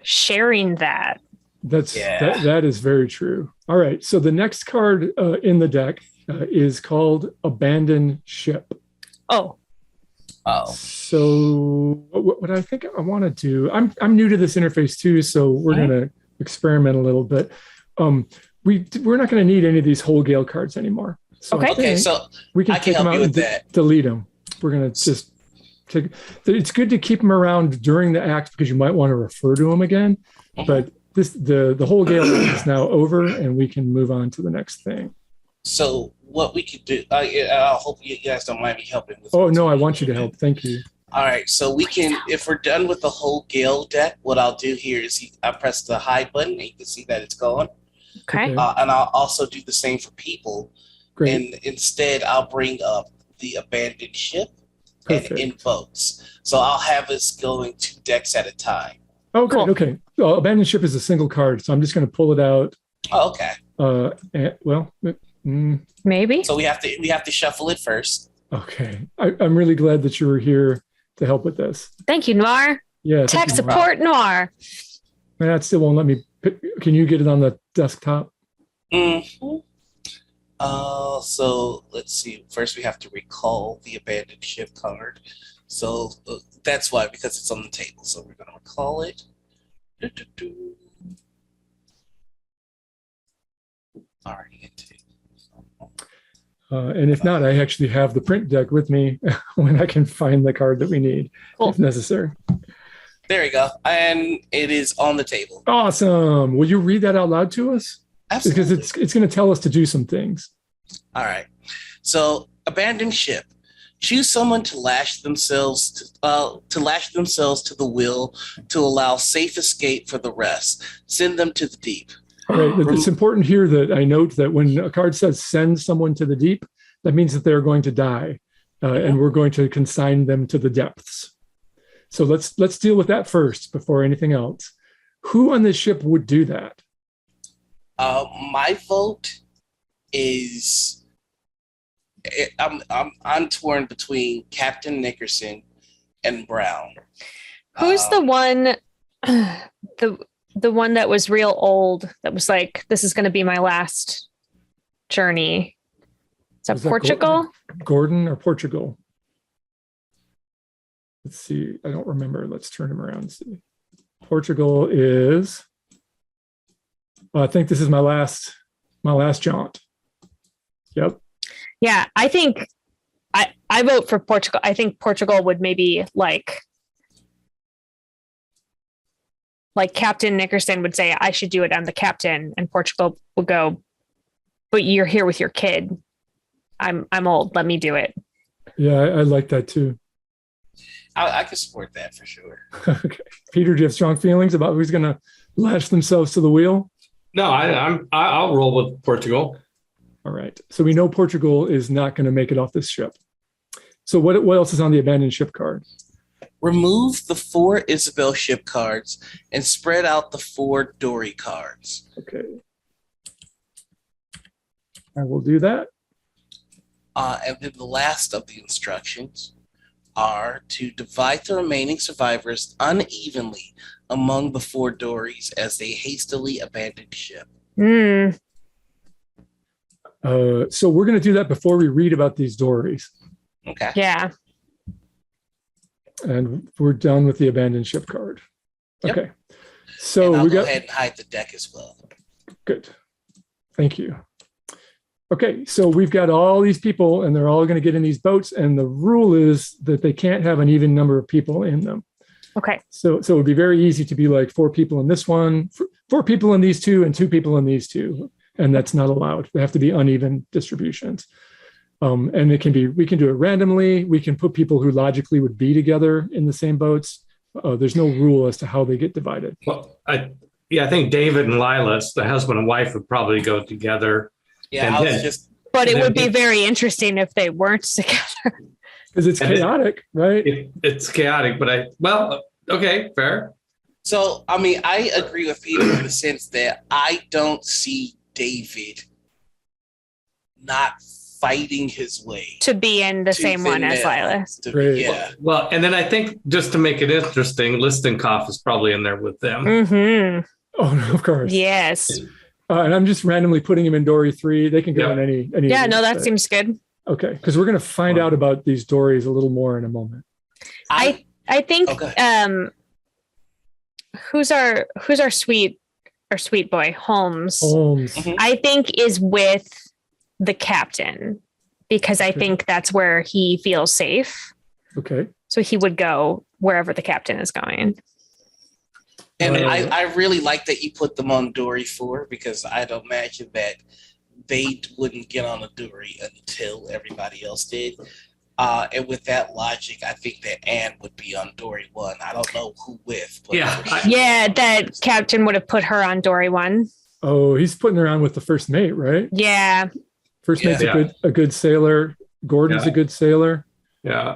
A: sharing that.
B: That is very true. All right. So the next card in the deck is called Abandoned Ship.
A: Oh.
B: So what I think I want to do, I'm new to this interface too, so we're going to experiment a little bit. We're not going to need any of these whole Gale cards anymore. So
D: okay, so
B: we can take them out and delete them. We're going to just take. It's good to keep them around during the act because you might want to refer to them again. But the whole Gale is now over, and we can move on to the next thing.
D: So what we could do, I hope you guys don't mind me helping with.
B: Oh no, I want you to help. Thank you.
D: All right, so we can, if we're done with the whole Gale deck, what I'll do here is I press the hide button, and you can see that it's gone.
A: Okay.
D: And I'll also do the same for people. Great. And instead, I'll bring up the abandoned ship and invokes. So I'll have us going 2 decks at a time.
B: Oh, great. Cool. Okay. Well, abandoned ship is a single card, so I'm just going to pull it out.
D: Oh, okay.
A: Maybe.
D: So we have to shuffle it first.
B: Okay. I'm really glad that you were here to help with this.
A: Thank you, Noir.
B: Yeah.
A: Tech support, Noir.
B: That still won't let me. Can you get it on the desktop?
D: Mm-hmm. So let's see. First, we have to recall the abandoned ship card. So that's why, because it's on the table. So we're going to recall it. Already into it.
B: And if not, I actually have the print deck with me when I can find the card that we need if necessary.
D: There we go. And it is on the table.
B: Awesome. Will you read that out loud to us?
D: Absolutely.
B: Because it's going to tell us to do some things.
D: All right. So, abandoned ship. Choose someone to lash themselves to the will to allow safe escape for the rest. Send them to the deep.
B: All right. It's important here that I note that when a card says send someone to the deep, that means that they're going to die, and we're going to consign them to the depths. So let's deal with that first before anything else. Who on this ship would do that?
D: My vote is I'm torn between Captain Nickerson and Brown.
A: Who's the one the one that was real old that was like, this is going to be my last journey? Is that Portugal?
B: Gordon or Portugal? Let's see. I don't remember. Let's turn him around and see. Portugal is, I think this is my last jaunt. Yep.
A: Yeah, I think I vote for Portugal. I think Portugal would maybe like Captain Nickerson would say, I should do it. I'm the captain. And Portugal would go, but you're here with your kid. I'm old. Let me do it.
B: Yeah, I like that too.
D: I can support that for sure.
B: Okay. Peter, do you have strong feelings about who's going to lash themselves to the wheel?
C: No, I'll roll with Portugal.
B: All right. So we know Portugal is not going to make it off this ship. So what else is on the abandoned ship card?
D: Remove the 4 Isabel ship cards and spread out the 4 Dory cards.
B: Okay. I will do that.
D: And then the last of the instructions are to divide the remaining survivors unevenly among the 4 Dories as they hastily abandon ship.
B: So we're going to do that before we read about these Dories.
D: Okay.
A: Yeah.
B: And we're done with the abandoned ship card.
D: Yep.
B: Okay. So
D: and I'll
B: we
D: go ahead and hide the deck as well.
B: Good. Thank you. Okay, so we've got all these people and they're all going to get in these boats, and the rule is that they can't have an even number of people in them.
A: Okay.
B: So it would be very easy to be like 4 people in this one, 4 people in these 2, and 2 people in these 2, and that's not allowed. They have to be uneven distributions. And we can do it randomly. We can put people who logically would be together in the same boats. There's no rule as to how they get divided.
C: Well, I think David and Lilas, the husband and wife, would probably go together.
D: Yeah,
A: But it would be very interesting if they weren't together.
B: Because it's chaotic, right?
C: It's chaotic, but okay, fair.
D: So, I mean, I agree with Peter in the sense that I don't see David not fighting his way
A: to be in the same one as Lilas.
D: Yeah.
C: Well, and then I think just to make it interesting, Listenkopf is probably in there with them.
A: Mm-hmm.
B: Oh, no, of course.
A: Yes.
B: And I'm just randomly putting him in Dory 3. They can go in any.
A: Yeah, no, that seems good.
B: Okay, because we're going to find out about these Dories a little more in a moment.
A: I think who's our sweet boy Holmes.
B: Mm-hmm.
A: I think is with the captain because I think that's where he feels safe.
B: Okay.
A: So he would go wherever the captain is going.
D: And I really like that you put them on Dory 4 because I'd imagine that they wouldn't get on a Dory until everybody else did. And with that logic, I think that Anne would be on Dory 1. I don't know who with. But
A: that captain would have put her on Dory 1.
B: Oh, he's putting her on with the first mate, right?
A: Yeah.
B: First mate's a good sailor. Gordon's a good sailor.
C: Yeah.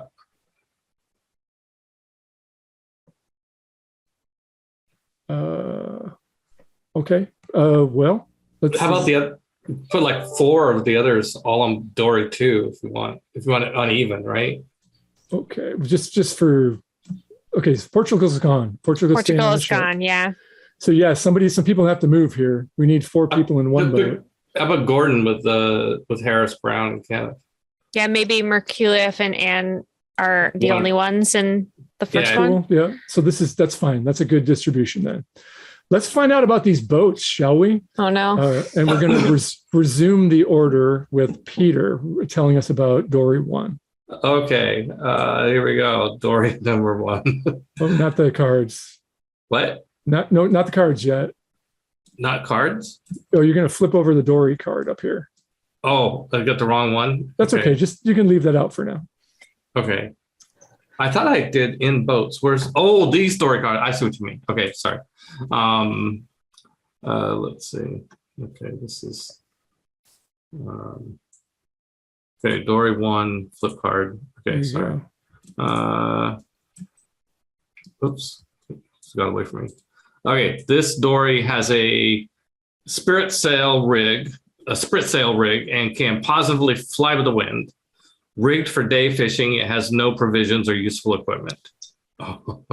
B: Okay. Well, let's.
C: How about the other? Put like 4 of the others all on Dory 2 if you want it uneven, right?
B: Okay, just for. Okay, so Portugal's gone. Portugal is
A: gone. Yeah.
B: So some people have to move here. We need 4 people in one boat.
C: How about Gordon with Harris, Brown, and Kenneth?
A: Yeah, maybe Merculieff and Anne are the only ones in the first one.
B: Yeah. So that's fine. That's a good distribution then. Let's find out about these boats, shall we?
A: Oh, no.
B: And we're going to resume the order with Peter telling us about Dory 1.
C: Okay. Here we go. Dory number 1.
B: Oh, not the cards.
C: What?
B: Not the cards yet.
C: Not cards?
B: Oh, you're going to flip over the Dory card up here.
C: Oh, I got the wrong one?
B: That's okay. Just you can leave that out for now.
C: Okay. I thought I did in boats. These Dory cards. I see what you mean. Okay, sorry. Let's see. Okay, this is okay. Dory 1, flip card. Okay, sorry. Oops, it's got away from me. Okay, this dory has a sprit sail rig, and can positively fly with the wind. Rigged for day fishing, it has no provisions or useful equipment.
A: Oh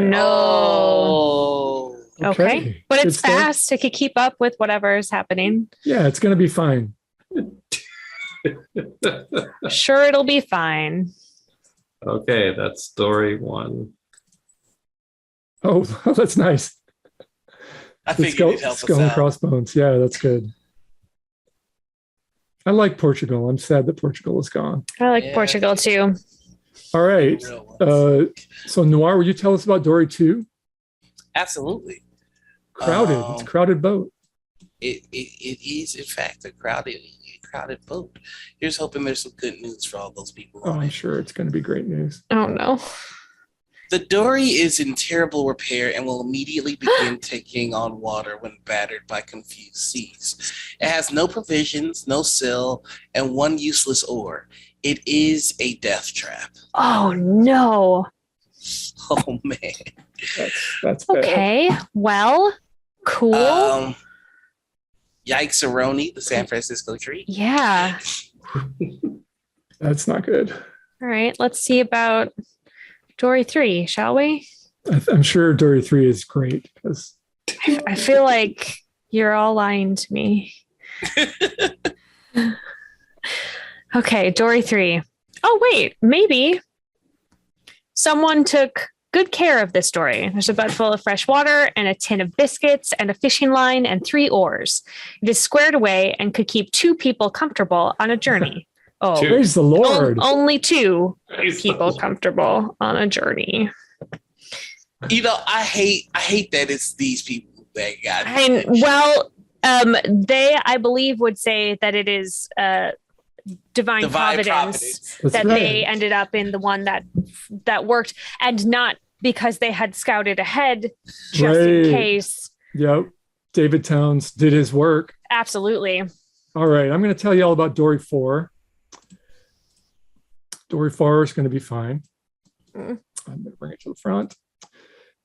A: no.
D: Oh.
A: Okay. But it's
B: Good stuff.
A: fast. It could keep up with whatever is happening.
B: Yeah, it's going to be fine.
A: Sure, it'll be fine.
C: Okay, that's Dory 1.
B: Oh, that's nice.
D: I figured it'd help us
B: Skull and
D: out.
B: crossbones. Yeah, that's good. I like Portugal. I'm sad that Portugal is gone.
A: I like Portugal too.
B: All right. So Noir, will you tell us about Dory 2?
D: Absolutely.
B: Crowded. It's a crowded boat.
D: It is, in fact, a crowded boat. Here's hoping there's some good news for all those people.
B: Oh, I'm sure it's going to be great news.
A: Oh no.
D: The dory is in terrible repair and will immediately begin taking on water when battered by confused seas. It has no provisions, no sail, and one useless oar. It is a death trap.
A: Oh no.
D: Oh man.
B: That's bad.
A: Okay. Well, cool.
D: Yikes-a-roni, the San Francisco treat.
A: Yeah.
B: That's not good.
A: All right. Let's see about Dory 3, shall we?
B: I'm sure Dory 3 is great because
A: I feel like you're all lying to me. Okay, Dory 3. Oh, wait, maybe someone took good care of this dory. There's a butt full of fresh water and a tin of biscuits and a fishing line and 3 oars. It is squared away and could keep 2 people comfortable on a journey. Oh,
B: praise the Lord.
A: only 2 people comfortable on a journey.
D: You know, I hate that it's these people that got
A: they, I believe, would say that it is divine providence that they ended up in the one that worked, and not because they had scouted ahead just in case.
B: Yep. David Towns did his work.
A: Absolutely.
B: All right. I'm going to tell you all about Dory 4. Dory 4 is going to be fine. I'm going to bring it to the front.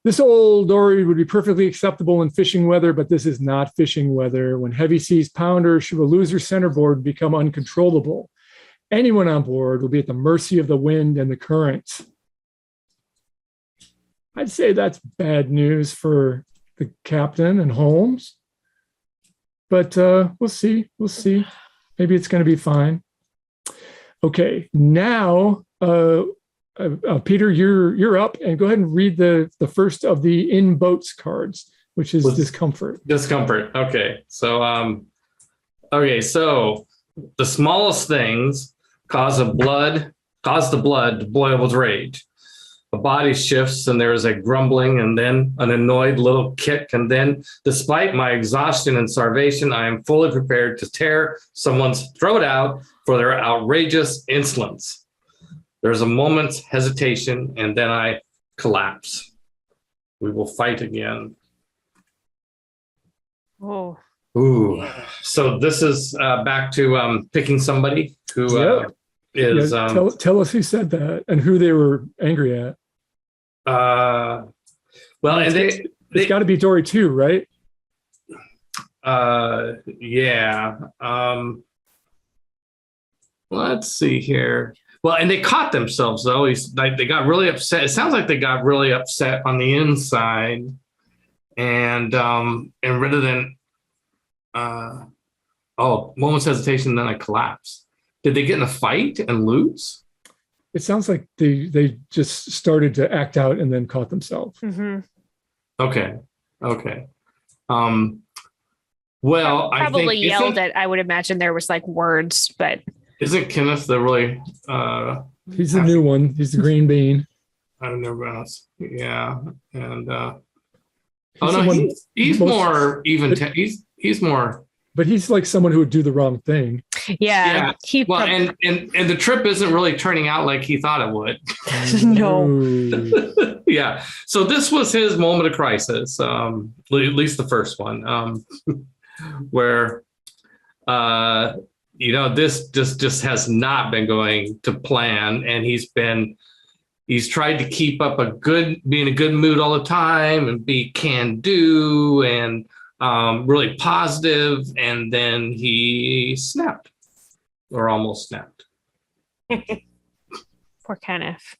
B: This old dory would be perfectly acceptable in fishing weather, but this is not fishing weather. When heavy seas pound her, she will lose her centerboard and become uncontrollable. Anyone on board will be at the mercy of the wind and the current. I'd say that's bad news for the captain and Holmes, but we'll see. We'll see. Maybe it's going to be fine. Okay, now, Peter, you're up, and go ahead and read the first of the in boats cards, which is discomfort.
C: Discomfort. Okay, so so the smallest things cause the blood to boil with rage. The body shifts, and there is a grumbling, and then an annoyed little kick, and then, despite my exhaustion and starvation, I am fully prepared to tear someone's throat out for their outrageous insolence. There's a moment's hesitation, and then I collapse. We will fight again.
A: Oh.
C: Ooh. So this is back to picking somebody who is.
B: Tell us who said that and who they were angry at.
C: Well, and
B: it's got to be Dory 2, right?
C: Yeah. Let's see here. Well, and they caught themselves though. They got really upset. It sounds like they got really upset on the inside, and rather than moment's hesitation, then I collapsed. Did they get in a fight and lose?
B: It sounds like they just started to act out and then caught themselves.
A: Mm-hmm.
C: Okay. Well,
A: probably
C: I think
A: yelled at. I would imagine there was like words, but
C: isn't Kenneth the really?
B: He's the new one. He's the green bean.
C: I don't know about us. Yeah, and he's
B: most,
C: more even. He's more.
B: But he's like someone who would do the wrong thing.
A: Yeah. He
C: Well, and the trip isn't really turning out like he thought it would.
A: No.
C: Yeah. So this was his moment of crisis, at least the first one, where, this just has not been going to plan. And he's tried to keep up be in a good mood all the time and be can do and really positive. And then he snapped or almost snapped.
A: Poor Kenneth.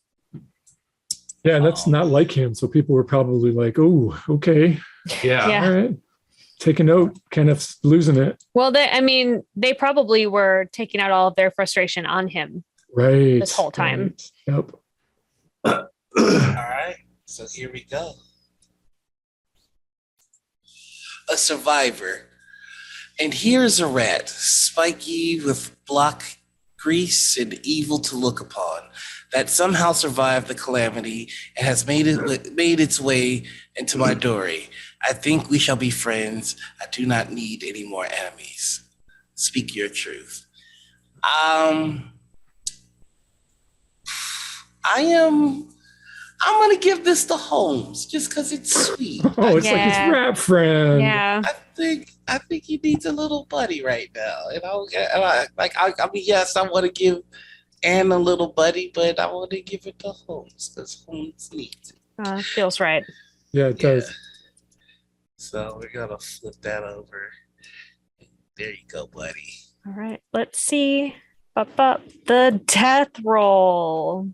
B: Yeah, that's not like him. So people were probably like, oh, okay.
C: Yeah.
A: Yeah.
B: All right. Take a note. Kenneth's losing it.
A: Well, they probably were taking out all of their frustration on him
B: Right.
A: this whole time.
B: Right. Yep.
D: All right, so here we go. A survivor. And here's a rat, spiky with black grease and evil to look upon, that somehow survived the calamity and has made its way into my dory. I think we shall be friends. I do not need any more enemies. Speak your truth. I'm gonna give this to Holmes just because it's sweet.
B: Oh, it's like his rap friend.
A: Yeah.
D: I think he needs a little buddy right now. Yes, I want to give Anne a little buddy, but I want to give it to Holmes because Holmes needs it.
A: Feels right.
B: Yeah, it does.
D: So we're gonna flip that over. There you go, buddy.
A: All right. Let's see. The death roll.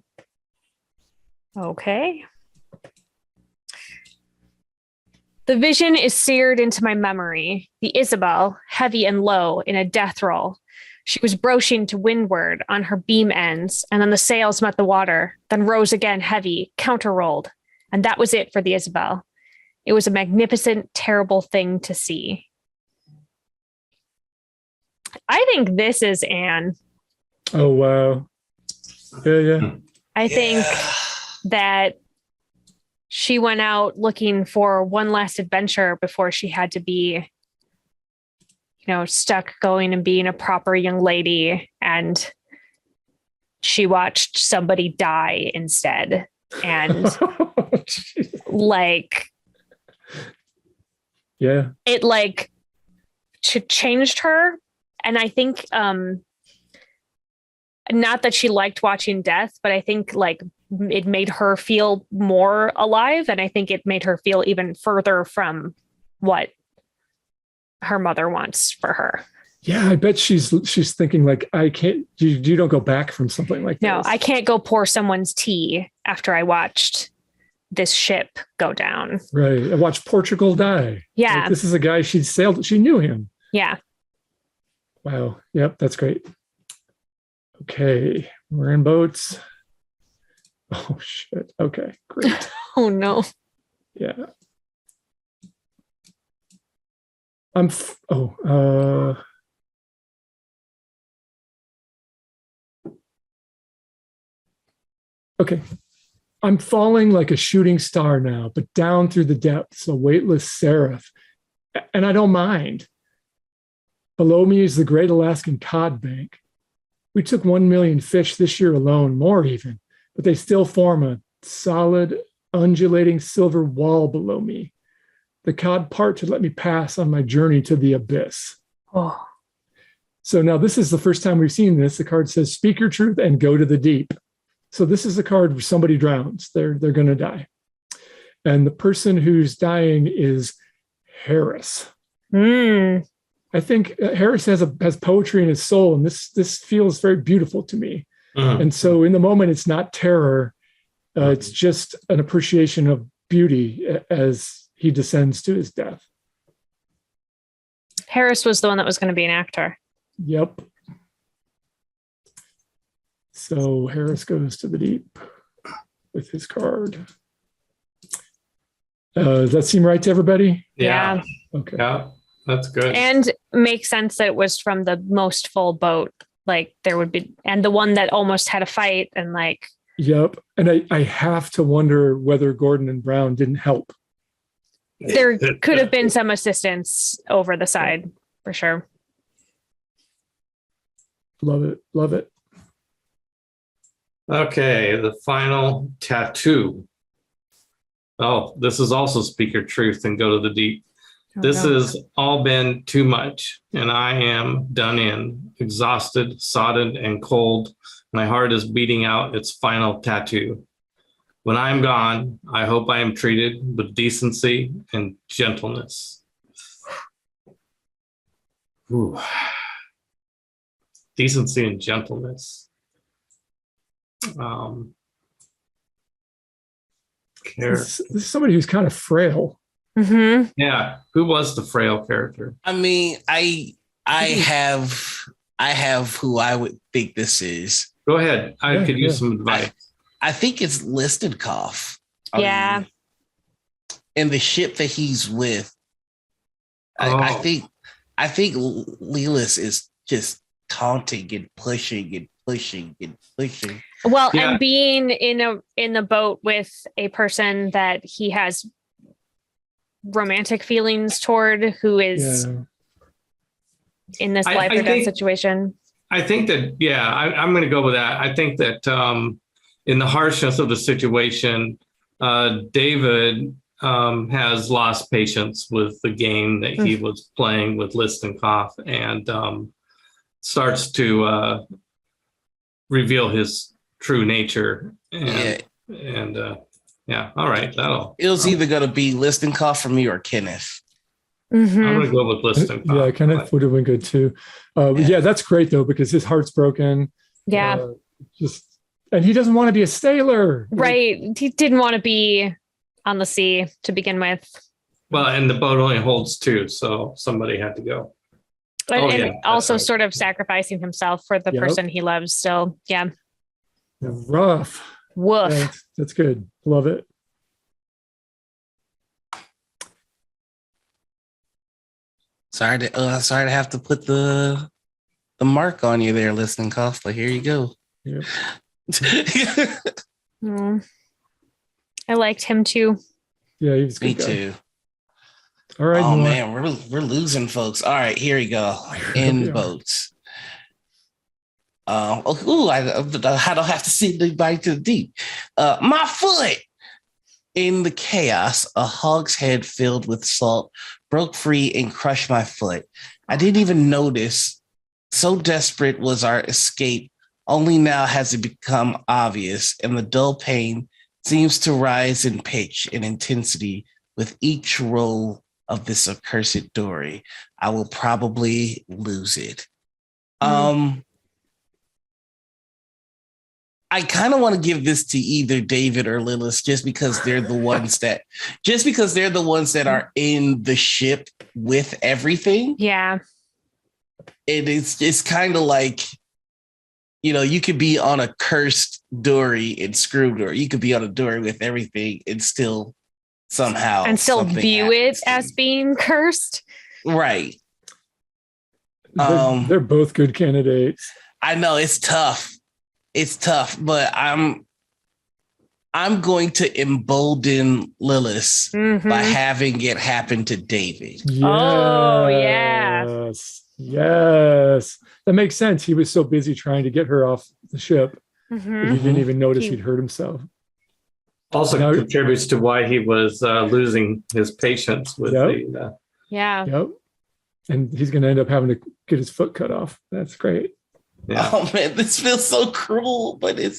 A: Okay. The vision is seared into my memory. The Isabel, heavy and low, in a death roll. She was broaching to windward on her beam ends, and then the sails met the water, then rose again heavy, counter-rolled. And that was it for the Isabel. It was a magnificent, terrible thing to see. I think this is Anne.
B: Oh, wow. Yeah.
A: I think that she went out looking for one last adventure before she had to be, stuck going and being a proper young lady. And she watched somebody die instead. And it changed her. And I think, not that she liked watching death, but I think it made her feel more alive. And I think it made her feel even further from what her mother wants for her.
B: Yeah, I bet she's thinking I can't, you don't go back from something like
A: No,
B: this.
A: I can't go pour someone's tea after I watched this ship go down.
B: Right. I watched Portugal die.
A: Yeah.
B: This is a guy she knew him.
A: Yeah.
B: Wow. Yep. That's great. Okay. We're in boats. Oh, shit. Okay. Great.
A: Oh, no.
B: Yeah. Okay. I'm falling like a shooting star now, but down through the depths, a weightless seraph. And I don't mind. Below me is the Great Alaskan Cod Bank. We took 1 million fish this year alone, more even, but they still form a solid, undulating silver wall below me. The cod part to let me pass on my journey to the abyss.
A: Oh.
B: So now this is the first time we've seen this. The card says, speak your truth and go to the deep. So this is a card where somebody drowns. They're going to die. And the person who's dying is Harris. I think Harris has poetry in his soul, and this feels very beautiful to me. And so in the moment, it's not terror. It's just an appreciation of beauty as he descends to his death.
A: Harris was the one that was going to be an actor.
B: Yep. So Harris goes to the deep with his card. Does that seem right to everybody?
A: Yeah.
B: Okay.
C: Yeah, that's good.
A: And makes sense that it was from the most full boat. There would be, and the one that almost had a fight and
B: Yep. And I have to wonder whether Gordon and Brown didn't help.
A: There could have been some assistance over the side for sure.
B: Love it. Love it.
C: Okay, the final tattoo. Oh, this is also speak your truth and go to the deep. This has all been too much, and I am done in, exhausted, sodden, and cold. My heart is beating out its final tattoo. When I am gone, I hope I am treated with decency and gentleness. Ooh. Decency and gentleness.
B: This is somebody who's kind of frail.
A: Mm-hmm.
C: Yeah, who was the frail character?
D: I mean, I have who I would think this is.
C: Go ahead. I could use some advice.
D: I think it's Listenkopf.
A: Yeah.
D: And the ship that he's with. I think Lelis is just taunting and pushing and pushing and pushing.
A: Well, and being in the boat with a person that he has romantic feelings toward, who is in this life or death situation.
C: I think that, I'm going to go with that. I think that in the harshness of the situation, David has lost patience with the game that he was playing with Listenkopf and starts to reveal his true nature. And all right. It
D: was either going to be Listenkopf for me or Kenneth.
A: Mm-hmm.
C: I'm going to go with Listenkopf.
B: Yeah, Kenneth would have been good too. That's great though, because his heart's broken.
A: Yeah.
B: And he doesn't want to be a sailor.
A: Right. He didn't want to be on the sea to begin with.
C: Well, and the boat only holds two, so somebody had to go.
A: And also sort of sacrificing himself for the person he loves still. Yeah.
B: Rough.
A: Woof.
B: Yeah, that's good. Love it.
D: Sorry to have to put the mark on you there, Listenkopf, but here you go.
B: Yep.
A: I liked him too.
B: Yeah, he was good.
D: Me too.
B: All right.
D: Oh man, we're losing folks. All right, here we go. In boats. I don't have to see anybody to the deep. My foot. In the chaos, a hog's head filled with salt broke free and crushed my foot. I didn't even notice. So desperate was our escape. Only now has it become obvious, and the dull pain seems to rise in pitch and intensity with each roll of this accursed dory. I will probably lose it. I kind of want to give this to either David or Lilith just because they're the ones that are in the ship with everything.
A: Yeah.
D: It's kind of like, you could be on a cursed dory and screwed, or you could be on a dory with everything and still somehow
A: view it as being cursed.
D: Right.
B: They're both good candidates.
D: I know it's tough. But I'm going to embolden Lilith by having it happen to David.
B: Yes.
A: Oh, yeah.
B: Yes. That makes sense. He was so busy trying to get her off the ship. He didn't even notice he'd hurt himself.
C: Also contributes to why he was losing his patience with
A: Yep.
B: And he's going to end up having to get his foot cut off. That's great.
C: Yeah.
D: Oh man, this feels so cruel, but it's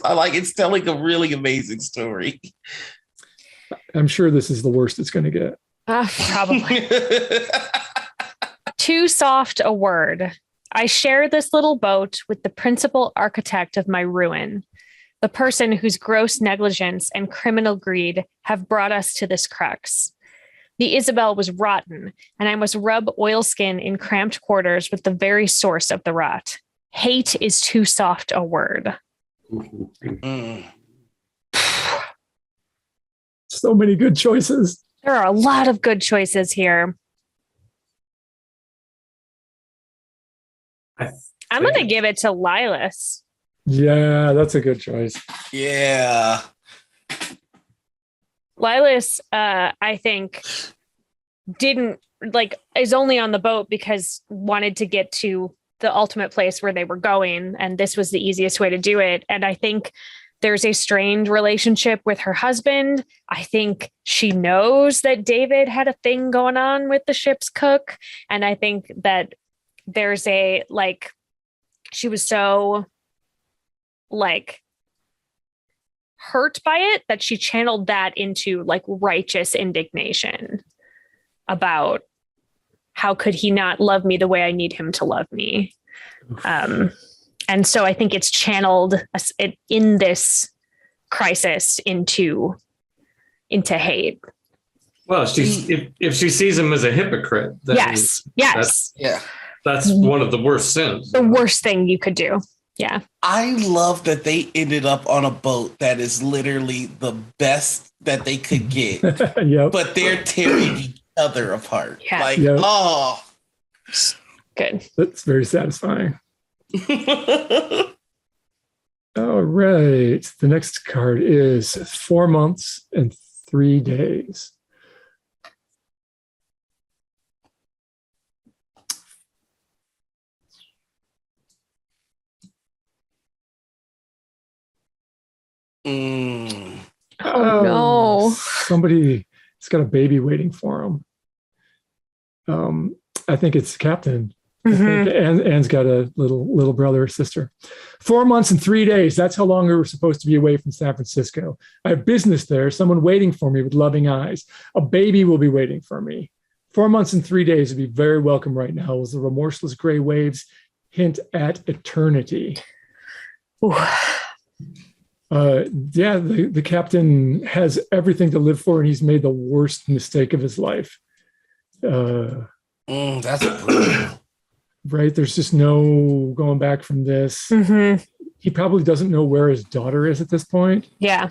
D: telling a really amazing story.
B: I'm sure this is the worst it's going to get.
A: Probably. Too soft a word. I share this little boat with the principal architect of my ruin, the person whose gross negligence and criminal greed have brought us to this crux. The Isabel was rotten, and I must rub oilskin in cramped quarters with the very source of the rot. Hate is too soft a word.
B: So many good choices.
A: There are a lot of good choices here. I'm going to give it to Lilas.
B: Yeah, that's a good choice.
D: Yeah.
A: Lilas, I think, is only on the boat because wanted to get to the ultimate place where they were going, and this was the easiest way to do it. And I think there's a strained relationship with her husband. I think she knows that David had a thing going on with the ship's cook. And I think that there's a, like, she was so, like, hurt by it that she channeled that into, like, righteous indignation about how could he not love me the way I need him to love me. And so I think it's channeled in this crisis into hate.
C: Well, if she sees him as a hypocrite, then
A: yes,
C: that's one of the worst sins.
A: The worst thing you could do. Yeah.
D: I love that they ended up on a boat that is literally the best that they could get.
B: Yep.
D: But they're tearing each other apart.
A: Yeah.
D: Like,
B: Yep.
D: oh.
A: Good.
B: That's very satisfying. All right. The next card is 4 months and 3 days.
A: Oh, no.
B: Somebody's got a baby waiting for him. I think it's Captain.
A: Mm-hmm.
B: Anne's got a little brother or sister. 4 months and 3 days. That's how long we were supposed to be away from San Francisco. I have business there. Someone waiting for me with loving eyes. A baby will be waiting for me. 4 months and 3 days would be very welcome right now as the remorseless gray waves hint at eternity. The captain has everything to live for, and he's made the worst mistake of his life.
D: That's brutal.
B: Right? There's just no going back from this.
A: Mm-hmm.
B: He probably doesn't know where his daughter is at this point.
A: Yeah.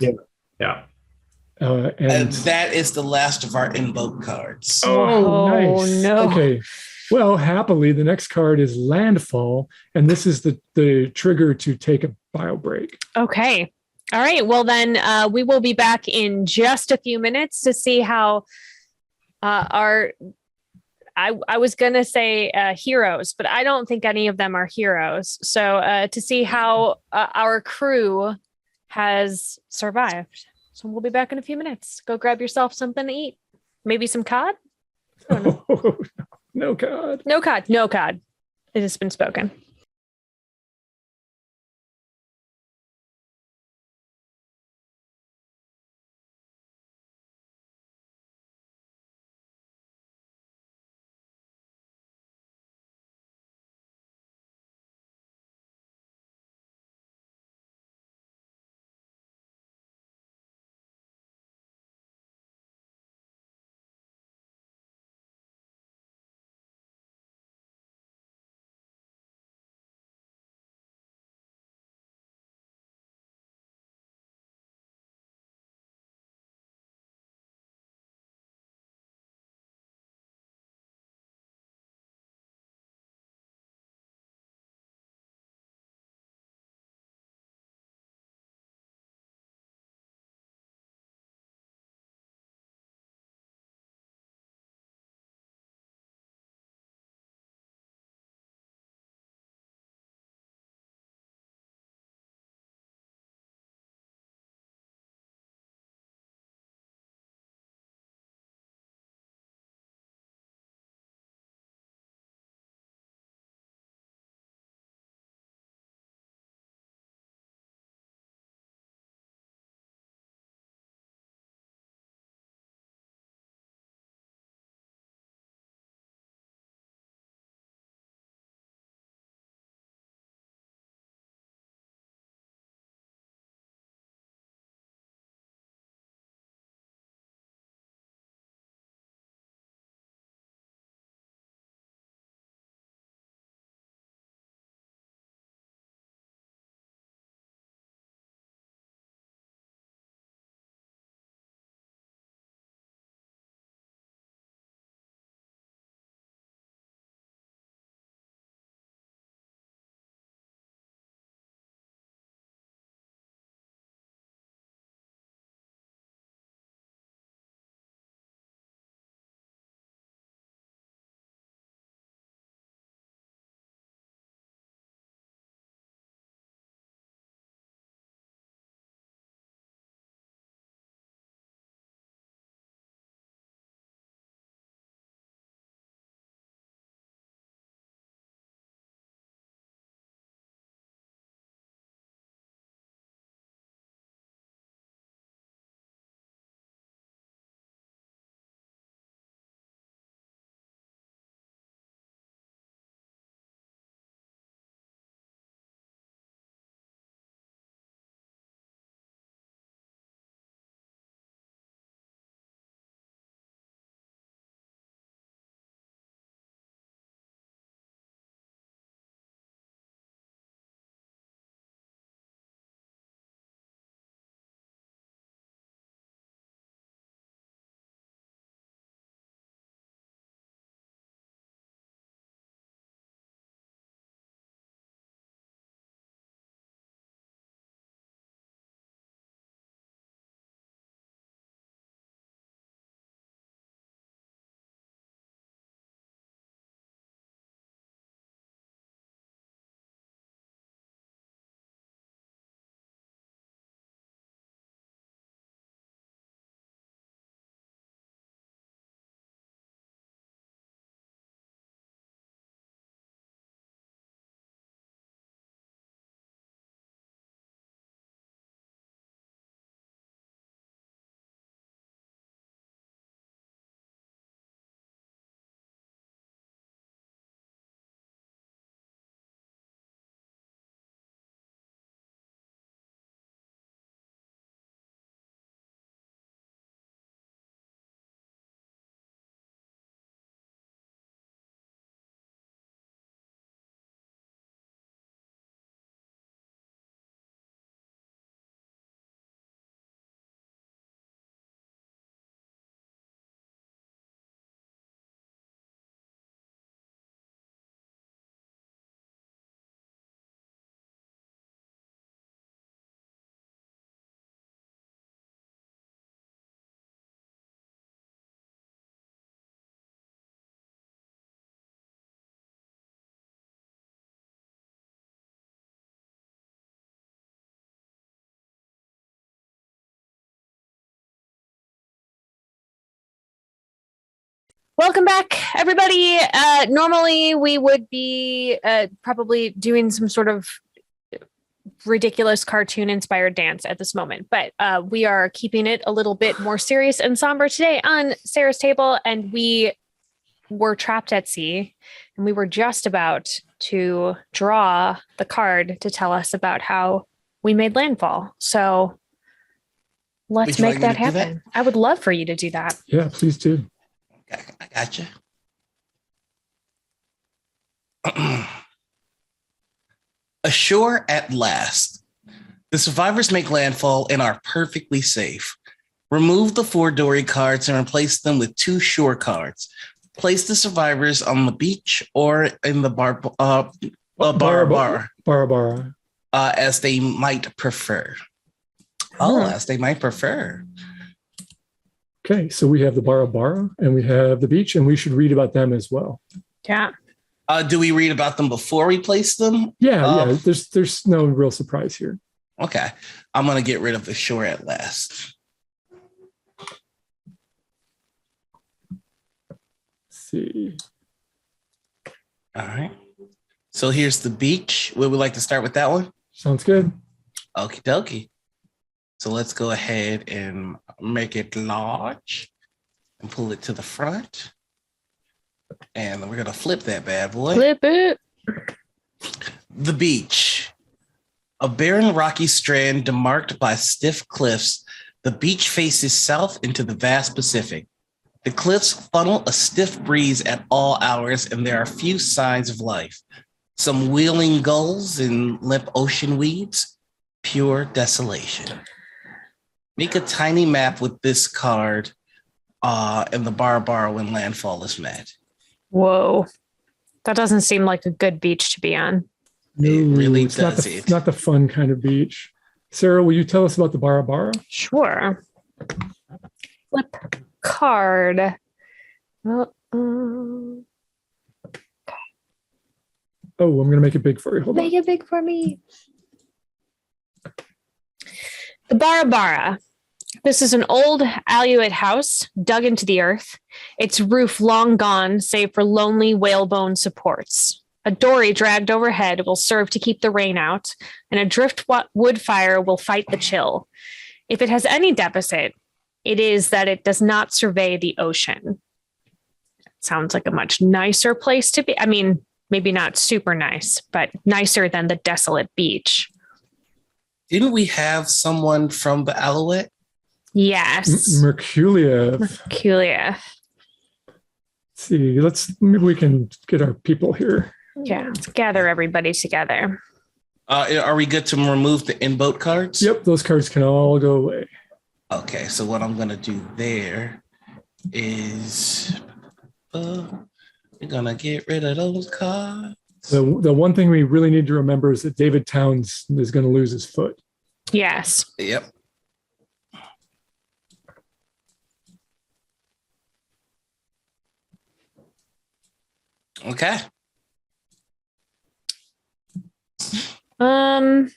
D: And that is the last of our invoke cards.
B: Oh, nice.
A: No.
B: Okay. Well, happily, the next card is Landfall, and this is the trigger to take a bio break.
A: Okay. All right. Well, then we will be back in just a few minutes to see how I was going to say heroes, but I don't think any of them are heroes. So to see how our crew has survived. So we'll be back in a few minutes. Go grab yourself something to eat. Maybe some cod?
B: No cod.
A: No cod. No cod. It has been spoken. Welcome back, everybody. Normally, we would be probably doing some sort of ridiculous cartoon-inspired dance at this moment, but we are keeping it a little bit more serious and somber today on Sarah's Table, and we were trapped at sea, and we were just about to draw the card to tell us about how we made landfall. So let's make that happen. I would love for you to do that.
B: Yeah, please do.
D: I gotcha. Ashore at last. The survivors make landfall and are perfectly safe. Remove the 4 dory cards and replace them with 2 shore cards. Place the survivors on the beach or in the bar as they might prefer. As they might prefer.
B: Okay, so we have the Bara and we have the beach, and we should read about them as well.
A: Yeah.
D: Do we read about them before we place them?
B: Yeah. There's no real surprise here.
D: Okay, I'm gonna get rid of the shore at last.
B: See.
D: All right. So here's the beach. Would we like to start with that one?
B: Sounds good.
D: Okie dokie. So let's go ahead and make it large and pull it to the front. And we're going to flip that bad boy.
A: Flip it.
D: The beach. A barren rocky strand demarked by stiff cliffs, the beach faces south into the vast Pacific. The cliffs funnel a stiff breeze at all hours, and there are few signs of life. Some wheeling gulls and limp ocean weeds, pure desolation. Make a tiny map with this card and the Bara when landfall is met.
A: Whoa. That doesn't seem like a good beach to be on.
B: No,
D: it really
B: it's
D: does.
B: Not the fun kind of beach. Sarah, will you tell us about the Bara?
A: Sure. Flip card.
B: Oh, I'm going to make it big for you. Hold on.
A: Make it big for me. The Bara. This is an old Aleut house dug into the earth, its roof long gone, save for lonely whalebone supports. A dory dragged overhead will serve to keep the rain out, and a driftwood fire will fight the chill. If it has any deficit, it is that it does not survey the ocean. Sounds like a much nicer place to be. I mean, maybe not super nice, but nicer than the desolate beach.
D: Didn't we have someone from the Alouette?
A: Yes.
B: Merculia. See, maybe we can get our people here.
A: Yeah, let's gather everybody together.
D: Are we good to remove the in-boat cards?
B: Yep, those cards can all go away.
D: Okay, so what I'm going to do there is we're going to get rid of those cards.
B: The one thing we really need to remember is that David Towns is going to lose his foot.
A: Yes.
D: Yep. Okay.
A: I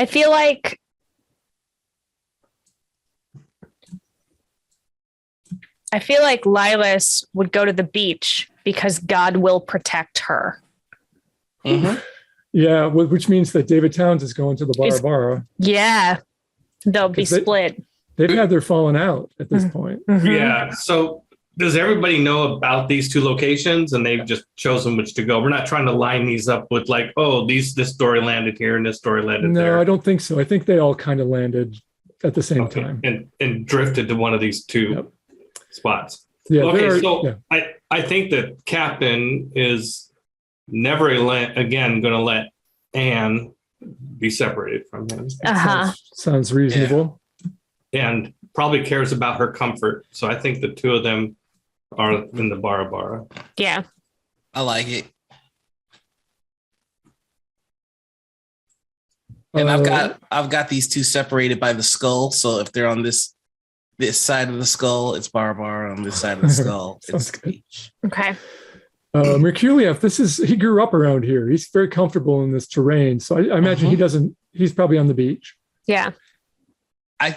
A: feel like Lilas would go to the beach because God will protect her.
D: Mm-hmm.
B: Yeah, which means that David Towns is going to the Bara.
A: Yeah, they'll be split.
B: They've had their falling out at this point.
A: Mm-hmm.
C: Yeah. So does everybody know about these 2 locations and they've just chosen which to go? We're not trying to line these up with like, oh, this story landed here and this story landed there.
B: No, I don't think so. I think they all kind of landed at the same time.
C: And drifted to one of these 2 spots.
B: Yeah.
C: Okay, I think that Captain is never again going to let Anne be separated from him.
B: Sounds reasonable.
C: Yeah. And probably cares about her comfort. So I think the 2 of them are in the Bara.
A: Yeah.
D: I like it. And I've got these 2 separated by the skull. So if they're on this side of the skull, it's Bara. On this side of the skull, it's the beach.
A: Okay.
B: Merkuliev, he grew up around here. He's very comfortable in this terrain. So I imagine he's probably on the beach.
A: Yeah.
D: I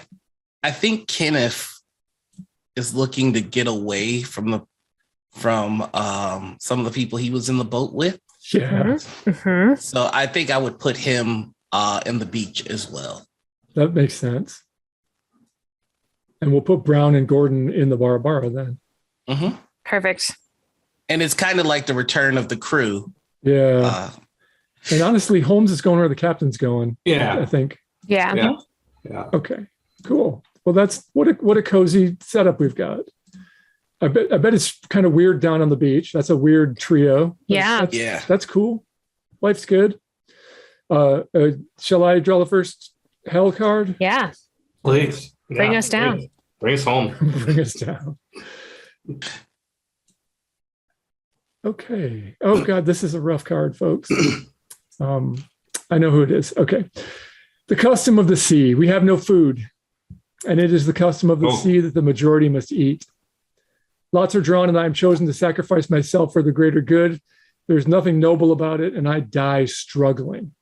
D: think Kenneth is looking to get away from some of the people he was in the boat with.
B: Yeah.
D: So I think I would put him in the beach as well.
B: That makes sense. And we'll put Brown and Gordon in the Barabara then.
A: Perfect.
D: And it's kind of like the return of the crew.
B: Yeah. And honestly, Holmes is going where the captain's going.
C: Yeah.
B: I think.
A: Yeah.
B: Okay, cool. Well, that's what a cozy setup we've got. I bet it's kind of weird down on the beach. That's a weird trio. That's cool. Life's good. Shall I draw the first hell card?
A: Yeah.
C: Please.
A: Bring us down.
C: Bring us home.
B: Bring us down. Okay. Oh God, this is a rough card, folks. I know who it is. Okay. The custom of the sea. We have no food, and it is the custom of the sea that the majority must eat. Lots are drawn, and I am chosen to sacrifice myself for the greater good. There's nothing noble about it, and I die struggling.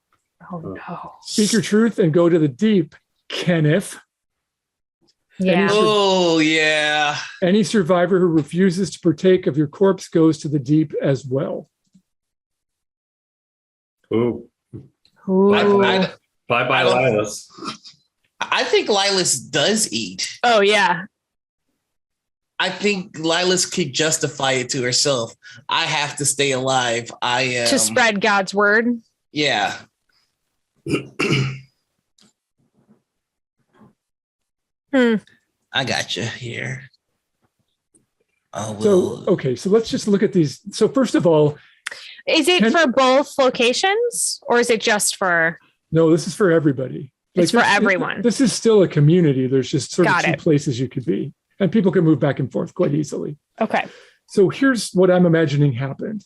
A: Oh no.
B: Speak your truth and go to the deep, Kenneth.
A: Yeah.
D: Oh, yeah.
B: Any survivor who refuses to partake of your corpse goes to the deep as well.
C: Ooh.
A: Ooh.
C: Bye-bye, Lilas.
D: I think Lilas does eat.
A: Oh, yeah.
D: I think Lilas could justify it to herself. I have to stay alive. I am.
A: To spread God's word.
D: Yeah. I got you here.
B: So let's just look at these. So first of all,
A: is it for both locations or is it just for?
B: No, this is for everybody.
A: It's for everyone.
B: This is still a community. There's just sort of two
A: it.
B: places you could be, and people can move back and forth quite easily.
A: Okay.
B: So here's what I'm imagining happened.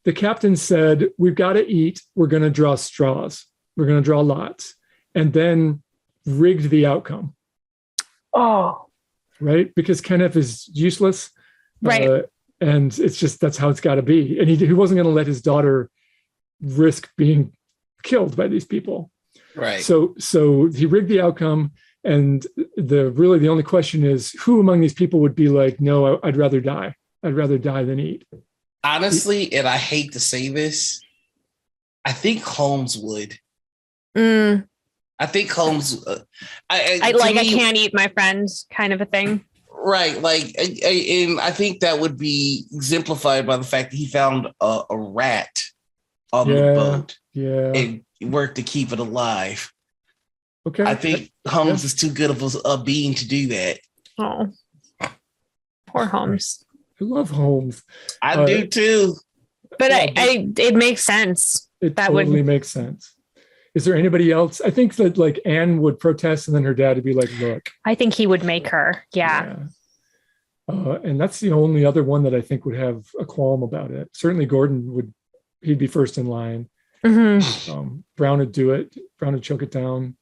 B: The captain said, we've got to eat. We're going to draw straws. We're going to draw lots, and then rigged the outcome.
A: Oh.
B: Right? Because Kenneth is useless.
A: Right.
B: And it's just, that's how it's got to be. And he wasn't going to let his daughter risk being killed by these people.
D: Right.
B: So he rigged the outcome. And the only question is, who among these people would be like, no, I'd rather die. I'd rather die than eat.
D: Honestly, and I hate to say this, I think Holmes would. I think Holmes. I
A: can't eat my friends kind of a thing.
D: Right. And I think that would be exemplified by the fact that he found a rat on the boat.
B: Yeah.
D: And worked to keep it alive.
B: Okay.
D: I think Holmes is too good of a being to do that.
A: Oh. Poor Holmes.
B: I love Holmes.
D: I do too.
A: But it makes sense.
B: It totally makes sense. Is there anybody else? I think that like Anne would protest and then her dad would be like, look.
A: I think he would make her. Yeah.
B: And that's the only other one that I think would have a qualm about it. Certainly Gordon he'd be first in line.
A: Mm-hmm.
B: Brown would do it. Brown would choke it down.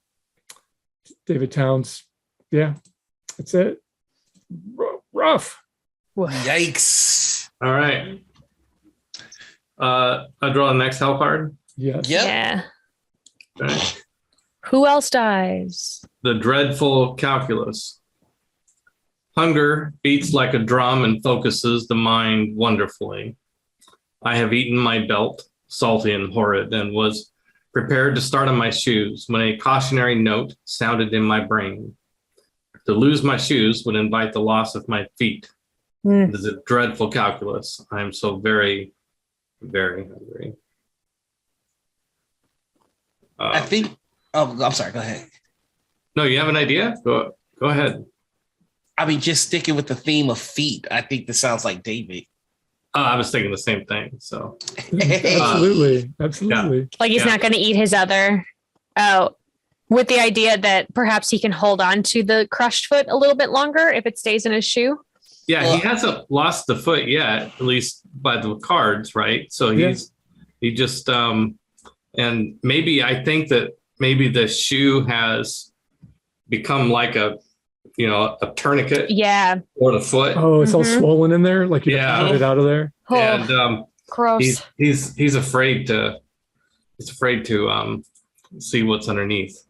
B: David Towns. Yeah, that's it. Rough.
D: Yikes.
C: All right. I draw the next hell card.
B: Yes.
D: Yep.
A: Yeah.
C: Okay.
A: Who else dies?
C: The dreadful calculus. Hunger beats like a drum and focuses the mind wonderfully. I have eaten my belt, salty and horrid, and was prepared to start on my shoes when a cautionary note sounded in my brain. To lose my shoes would invite the loss of my feet. It is a dreadful calculus. I am so very, very hungry.
D: I think. Oh, I'm sorry. Go ahead.
C: No, you have an idea? Go ahead.
D: I mean, just sticking with the theme of feet. I think this sounds like David.
C: I was thinking the same thing. So
B: absolutely.
C: Yeah.
A: Like he's not going to eat his other. Oh, with the idea that perhaps he can hold on to the crushed foot a little bit longer if it stays in his shoe.
C: Yeah, he hasn't lost the foot yet, at least by the cards, right? So he just and maybe I think that maybe the shoe has become like a tourniquet.
A: Yeah.
C: Or the foot.
B: Oh, it's all swollen in there. Like you have to get it out of there.
A: Oh,
C: and
A: gross.
C: He's afraid to see what's underneath.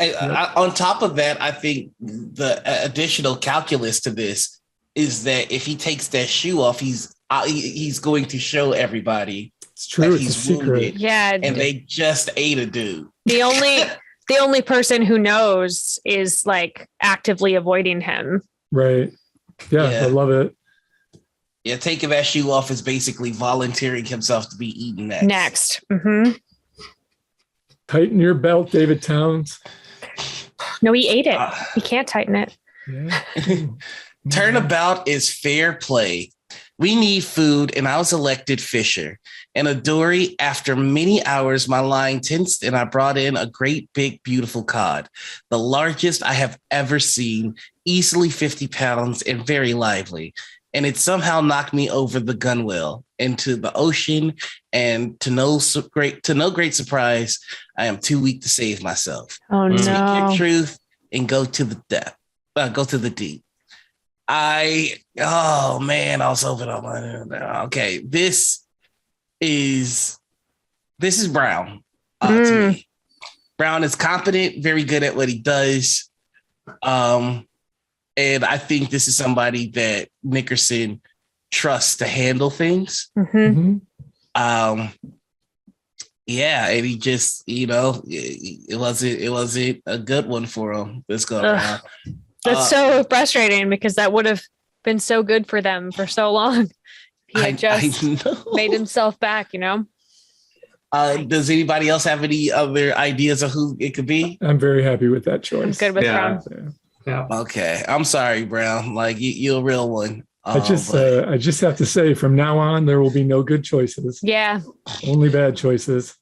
D: On top of that, I think the additional calculus to this is that if he takes that shoe off, he's going to show everybody
B: It's true.
D: that
B: It's a
D: he's
B: secret.
D: wounded.
A: Yeah.
D: And they just ate a dude.
A: The only person who knows is like actively avoiding him.
B: Right. Yeah,
D: Yeah.
B: I love it.
D: Yeah, taking that shoe off is basically volunteering himself to be eaten next.
A: Next. Mm-hmm.
B: Tighten your belt, David Towns.
A: No, he ate it. He can't tighten it.
B: Yeah.
D: Turnabout is fair play. We need food, and I was elected Fisher. And Adori, after many hours, my line tensed, and I brought in a great, big, beautiful cod, the largest I have ever seen, easily 50 pounds and very lively. And it somehow knocked me over the gunwale into the ocean. And to no great surprise, I am too weak to save myself.
A: Oh no!
D: Speak your truth and go to the depth. Go to the deep. Oh man, I was hoping on my. Okay, this is Brown to me. Brown is competent, very good at what he does. And I think this is somebody that Nickerson trusts to handle things.
A: Mm-hmm.
D: Yeah, and he just, it wasn't a good one for him this go around.
A: That's so frustrating because that would have been so good for them for so long. He had just made himself back,
D: Does anybody else have any other ideas of who it could be?
B: I'm very happy with that choice.
A: I'm good with Brown.
C: Yeah.
D: Okay. I'm sorry, Brown. Like you're a real one.
B: I just have to say, from now on, there will be no good choices.
A: Yeah.
B: Only bad choices.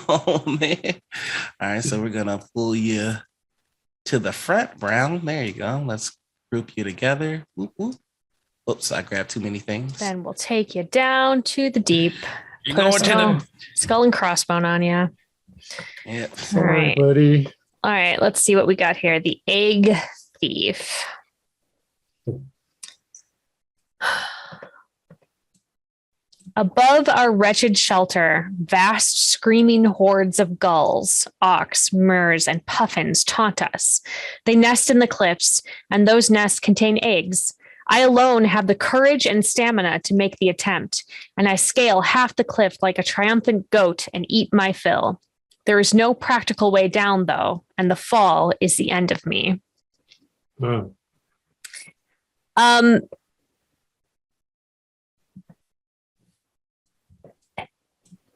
D: Oh man. All right. So we're gonna pull you to the front, Brown. There you go. Let's group you together. Oops, I grabbed too many things.
A: Then we'll take you down to the deep.
D: You're
A: Put
D: going to the
A: skull and crossbone on you.
D: Yep.
A: All right,
B: buddy.
A: All right, let's see what we got here. The egg thief. Above our wretched shelter, vast screaming hordes of gulls, auks, murres, and puffins taunt us. They nest in the cliffs, and those nests contain eggs. I alone have the courage and stamina to make the attempt, and I scale half the cliff like a triumphant goat and eat my fill. There is no practical way down, though, and the fall is the end of me.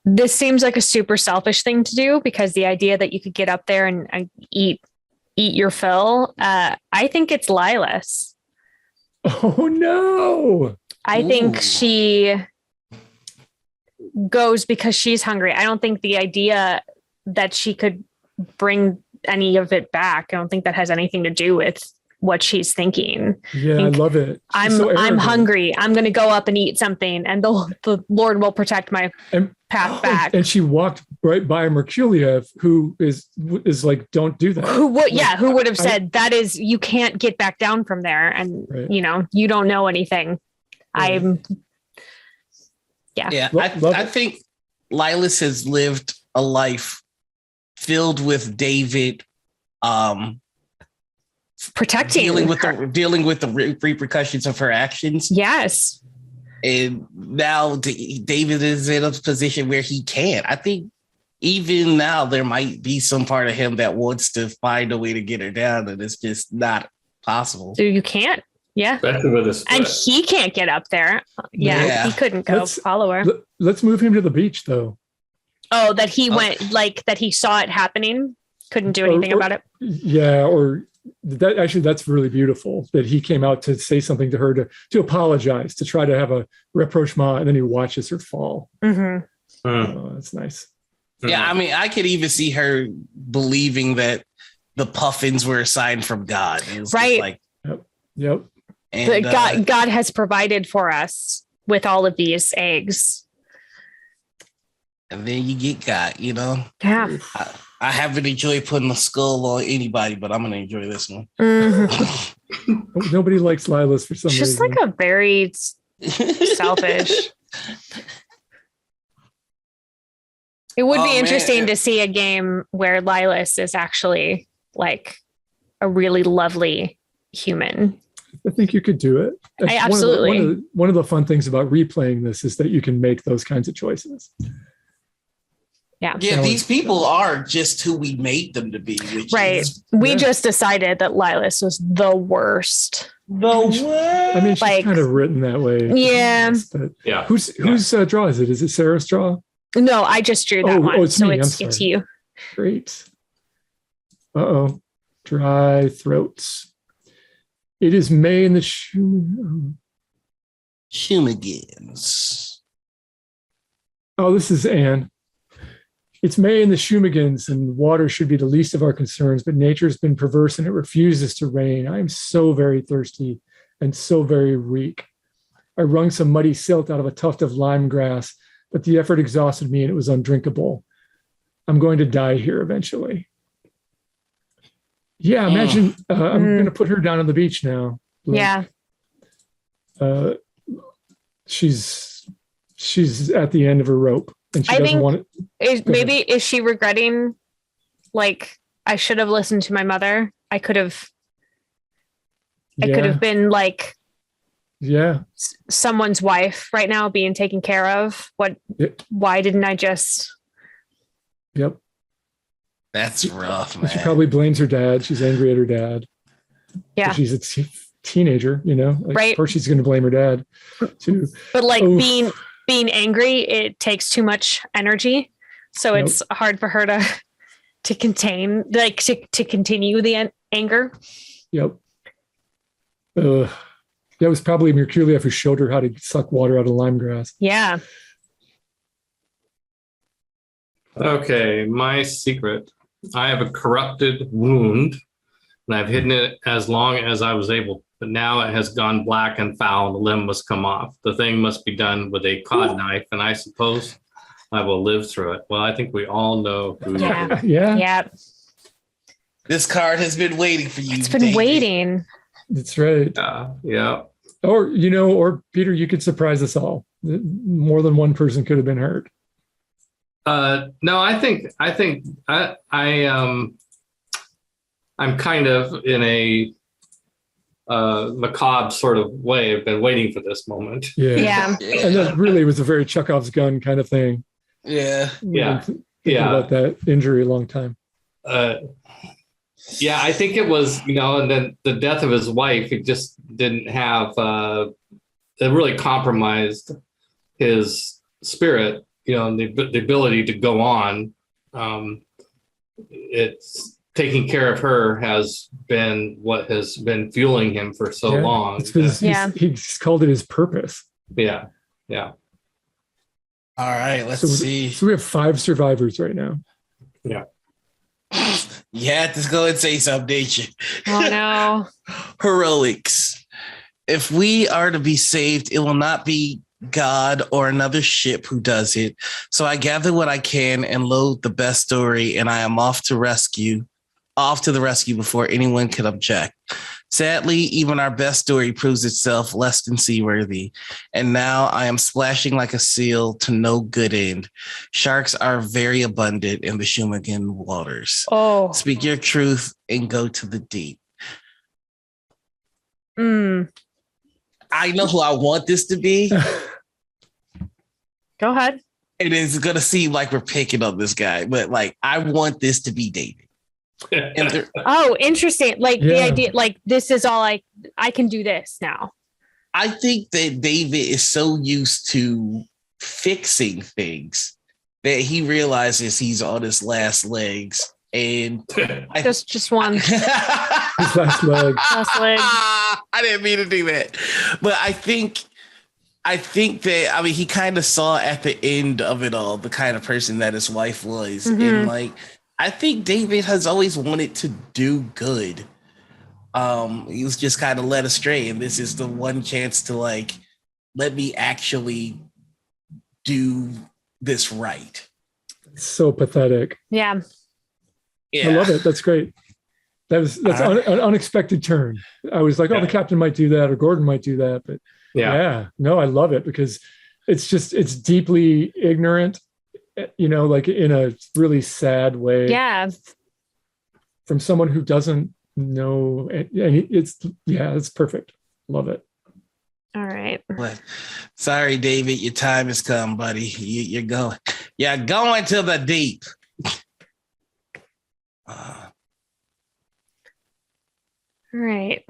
A: This seems like a super selfish thing to do because the idea that you could get up there and eat your fill, I think it's Lilas.
B: Oh, no.
A: I think she goes because she's hungry. I don't think the idea that she could bring any of it back, I don't think that has anything to do with what she's thinking.
B: Yeah, I love it.
A: I'm hungry. I'm going to go up and eat something, and the Lord will protect my path back.
B: And she walked right by Merkuliev, who is like, don't do that.
A: Who would have said that is, you can't get back down from there, and
B: right.
A: You don't know anything.
B: Right.
D: I think Lilas has lived a life filled with David
A: protecting,
D: dealing with the repercussions of her actions.
A: Yes.
D: And now David is in a position where he can't. I think even now there might be some part of him that wants to find a way to get her down, and it's just not possible.
A: So you can't. Yeah. And he can't get up there. Yeah. He couldn't go follow her.
B: Let's move him to the beach, though.
A: Oh, that he went, that he saw it happening, couldn't do anything about it.
B: Yeah, or that actually, that's really beautiful that he came out to say something to her, to apologize, to try to have a rapprochement, and then he watches her fall.
A: Mm-hmm.
B: Oh, that's nice.
D: Yeah, I mean, I could even see her believing that the puffins were a sign from God.
A: Right.
D: Like,
B: yep.
D: And,
A: God has provided for us with all of these eggs.
D: And then you get God,
A: Yeah.
D: I haven't enjoyed putting a skull on anybody, but I'm going to enjoy this one.
A: Mm-hmm.
B: Nobody likes Lilas for some reason.
A: Just like a very selfish. It would be interesting to see a game where Lilas is actually like a really lovely human.
B: I think you could do it.
A: Absolutely.
B: One of the fun things about replaying this is that you can make those kinds of choices.
A: Yeah.
D: Yeah, these people are just who we made them to be.
A: Right. We just decided that Lilas was the worst.
D: The what?
B: I mean, she's kind of written that way.
A: Yeah.
B: But whose draw is it? Is it Sarah's draw?
A: No, I just drew that one.
B: It's me.
A: It's you.
B: Great. Uh-oh. Dry throats. It is May in the
D: Shumagins.
B: Oh, this is Anne. It's May in the Shumagins, and water should be the least of our concerns, but nature has been perverse and it refuses to rain. I am so very thirsty and so very weak. I wrung some muddy silt out of a tuft of lime grass, but the effort exhausted me and it was undrinkable. I'm going to die here eventually. Yeah, imagine I'm going to put her down on the beach now.
A: Yeah.
B: She's at the end of her rope. And she doesn't want it.
A: Is she regretting, like, I should have listened to my mother? I could have been like someone's wife right now being taken care of. Why didn't I just?
B: Yep.
D: That's rough, man.
B: She probably blames her dad. She's angry at her dad.
A: Yeah.
B: She's a teenager, right? Of course she's going to blame her dad too.
A: But like being angry, it takes too much energy. So it's hard for her to contain, like to continue the anger.
B: Yep. That was probably Merculia who showed her how to suck water out of lime grass.
A: Yeah.
C: Okay, my secret. I have a corrupted wound, and I've hidden it as long as I was able. But now it has gone black and foul, and the limb must come off. The thing must be done with a cod knife, and I suppose I will live through it. Well, I think we all know who.
A: Yeah.
D: This card has been waiting for you.
A: It's been waiting.
B: That's right.
C: Yeah.
B: Or Peter, you could surprise us all. More than one person could have been hurt.
C: No, I think I'm kind of in a macabre sort of way. I've been waiting for this moment.
B: Yeah. And that really was a very Chekhov's gun kind of thing.
D: Yeah.
B: Thinking about that injury a long time.
C: Yeah, I think it was, and then the death of his wife, he just didn't have, it really compromised his spirit, the ability to go on. It's taking care of her has been what has been fueling him for so long. He's
B: called it his purpose.
C: Yeah.
D: All right, let's see.
B: So we have 5 survivors right now.
C: Yeah.
D: You had to go and say something, didn't you?
A: Oh, no.
D: Heroics. If we are to be saved, it will not be God or another ship who does it. So I gather what I can and load the best story, and I am off to the rescue before anyone can object. Sadly, even our best story proves itself less than seaworthy, and now I am splashing like a seal to no good end. Sharks are very abundant in the Shumagan waters.
A: Oh.
D: Speak your truth and go to the deep. I know who I want this to be.
A: Go ahead.
D: It is going to seem like we're picking on this guy, but I want this to be David.
A: Oh, interesting. The idea, this is all I can do this now.
D: I think that David is so used to fixing things that he realizes he's on his last legs. And
A: just one.
B: His last leg.
D: I didn't mean to do that. But I think that, he kind of saw at the end of it all the kind of person that his wife was.
A: Mm-hmm.
D: And I think David has always wanted to do good. He was just kind of led astray, and this is the one chance to let me actually do this right.
B: So pathetic.
A: Yeah.
B: I love it. That's great. That's an unexpected turn. I was like, the captain might do that, or Gordon might do that, but no, I love it because it's deeply ignorant. In a really sad way.
A: Yeah.
B: From someone who doesn't know. And it's perfect. Love it.
A: All right.
D: What? Sorry, David, your time has come, buddy. You're going to the deep.
A: All right.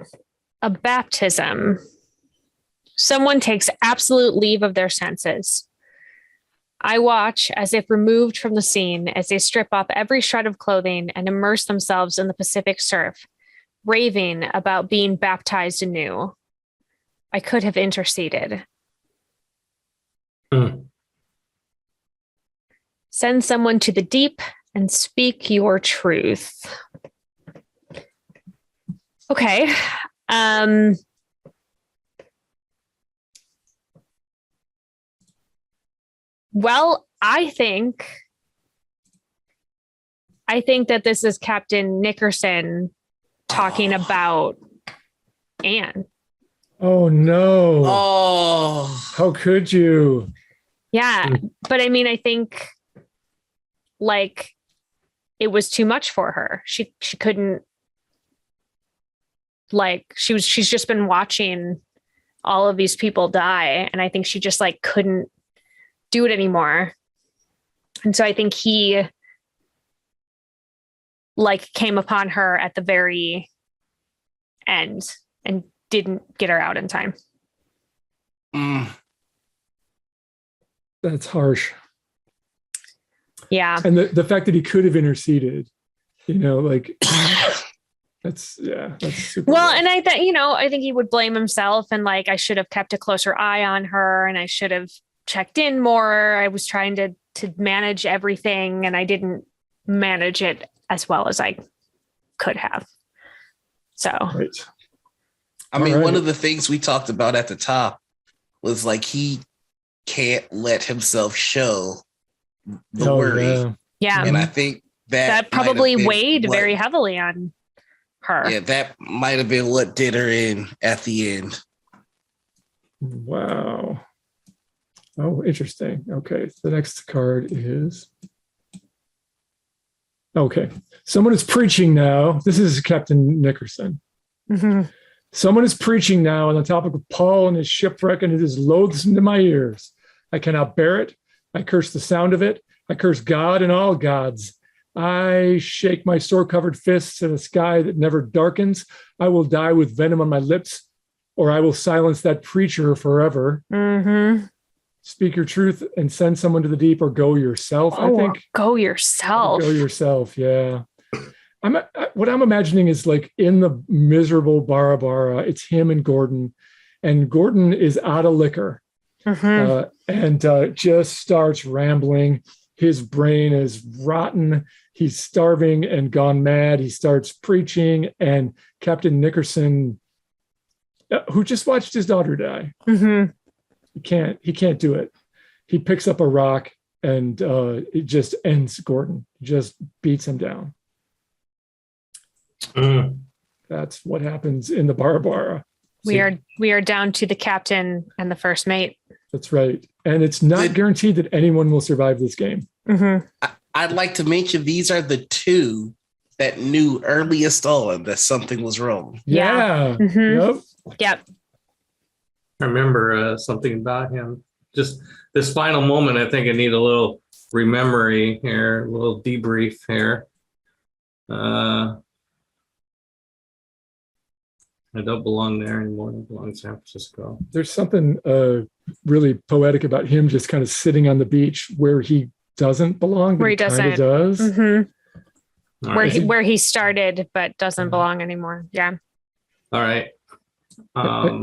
A: A baptism. Someone takes absolute leave of their senses. I watch as if removed from the scene as they strip off every shred of clothing and immerse themselves in the Pacific surf, raving about being baptized anew. I could have interceded. Send someone to the deep and speak your truth. Okay. Well, I think that this is Captain Nickerson talking about Anne.
B: Oh no.
D: Oh.
B: How could you?
A: Yeah. But I mean, I think like it was too much for her. She couldn't, like, she's just been watching all of these people die. And I think she just like couldn't do it anymore. And so I think he like came upon her at the very end and didn't get her out in time.
B: That's harsh.
A: Yeah.
B: And the fact that he could have interceded, like that's super
A: well,
B: rough.
A: and I think he would blame himself and like, I should have kept a closer eye on her and I should have checked in more. I was trying to manage everything and I didn't manage it as well as I could have. So,
B: right.
D: I mean, one of the things we talked about at the top was like, he can't let himself show the worry.
A: Yeah.
D: And I think that
A: probably weighed very heavily on her.
D: Yeah, that might have been what did her in at the end.
B: Wow. Oh, interesting. Okay. The next card is. Okay. Someone is preaching now. This is Captain Nickerson.
A: Mm-hmm.
B: Someone is preaching now on the topic of Paul and his shipwreck, and it is loathsome to my ears. I cannot bear it. I curse the sound of it. I curse God and all gods. I shake my sword-covered fists at a sky that never darkens. I will die with venom on my lips, or I will silence that preacher forever.
A: Mm-hmm.
B: Speak your truth and send someone to the deep, or go yourself. I think
A: go yourself.
B: Go yourself. Yeah. What I'm imagining is like in the miserable Bara Bara, it's him and Gordon is out of liquor.
A: Mm-hmm.
B: And just starts rambling. His brain is rotten. He's starving and gone mad. He starts preaching, and Captain Nickerson, who just watched his daughter die,
A: mm-hmm.
B: he can't do it. He picks up a rock and it just ends Gordon. Just beats him down. That's what happens in the Bara Bara.
A: We are down to the captain and the first mate.
B: That's right. And it's not guaranteed that anyone will survive this game.
A: Mm-hmm.
D: I'd like to mention these are the two that knew earliest on that something was wrong.
B: Yeah.
A: Mm-hmm. Yep.
C: I remember something about him. Just this final moment, I think I need a little rememory here, a little debrief here. I don't belong there anymore. I belong in San Francisco.
B: There's something really poetic about him just kind of sitting on the beach where he doesn't belong.
A: Where he doesn't.
B: Does.
A: Mm-hmm. Where he started, but doesn't belong anymore. Yeah.
C: All right.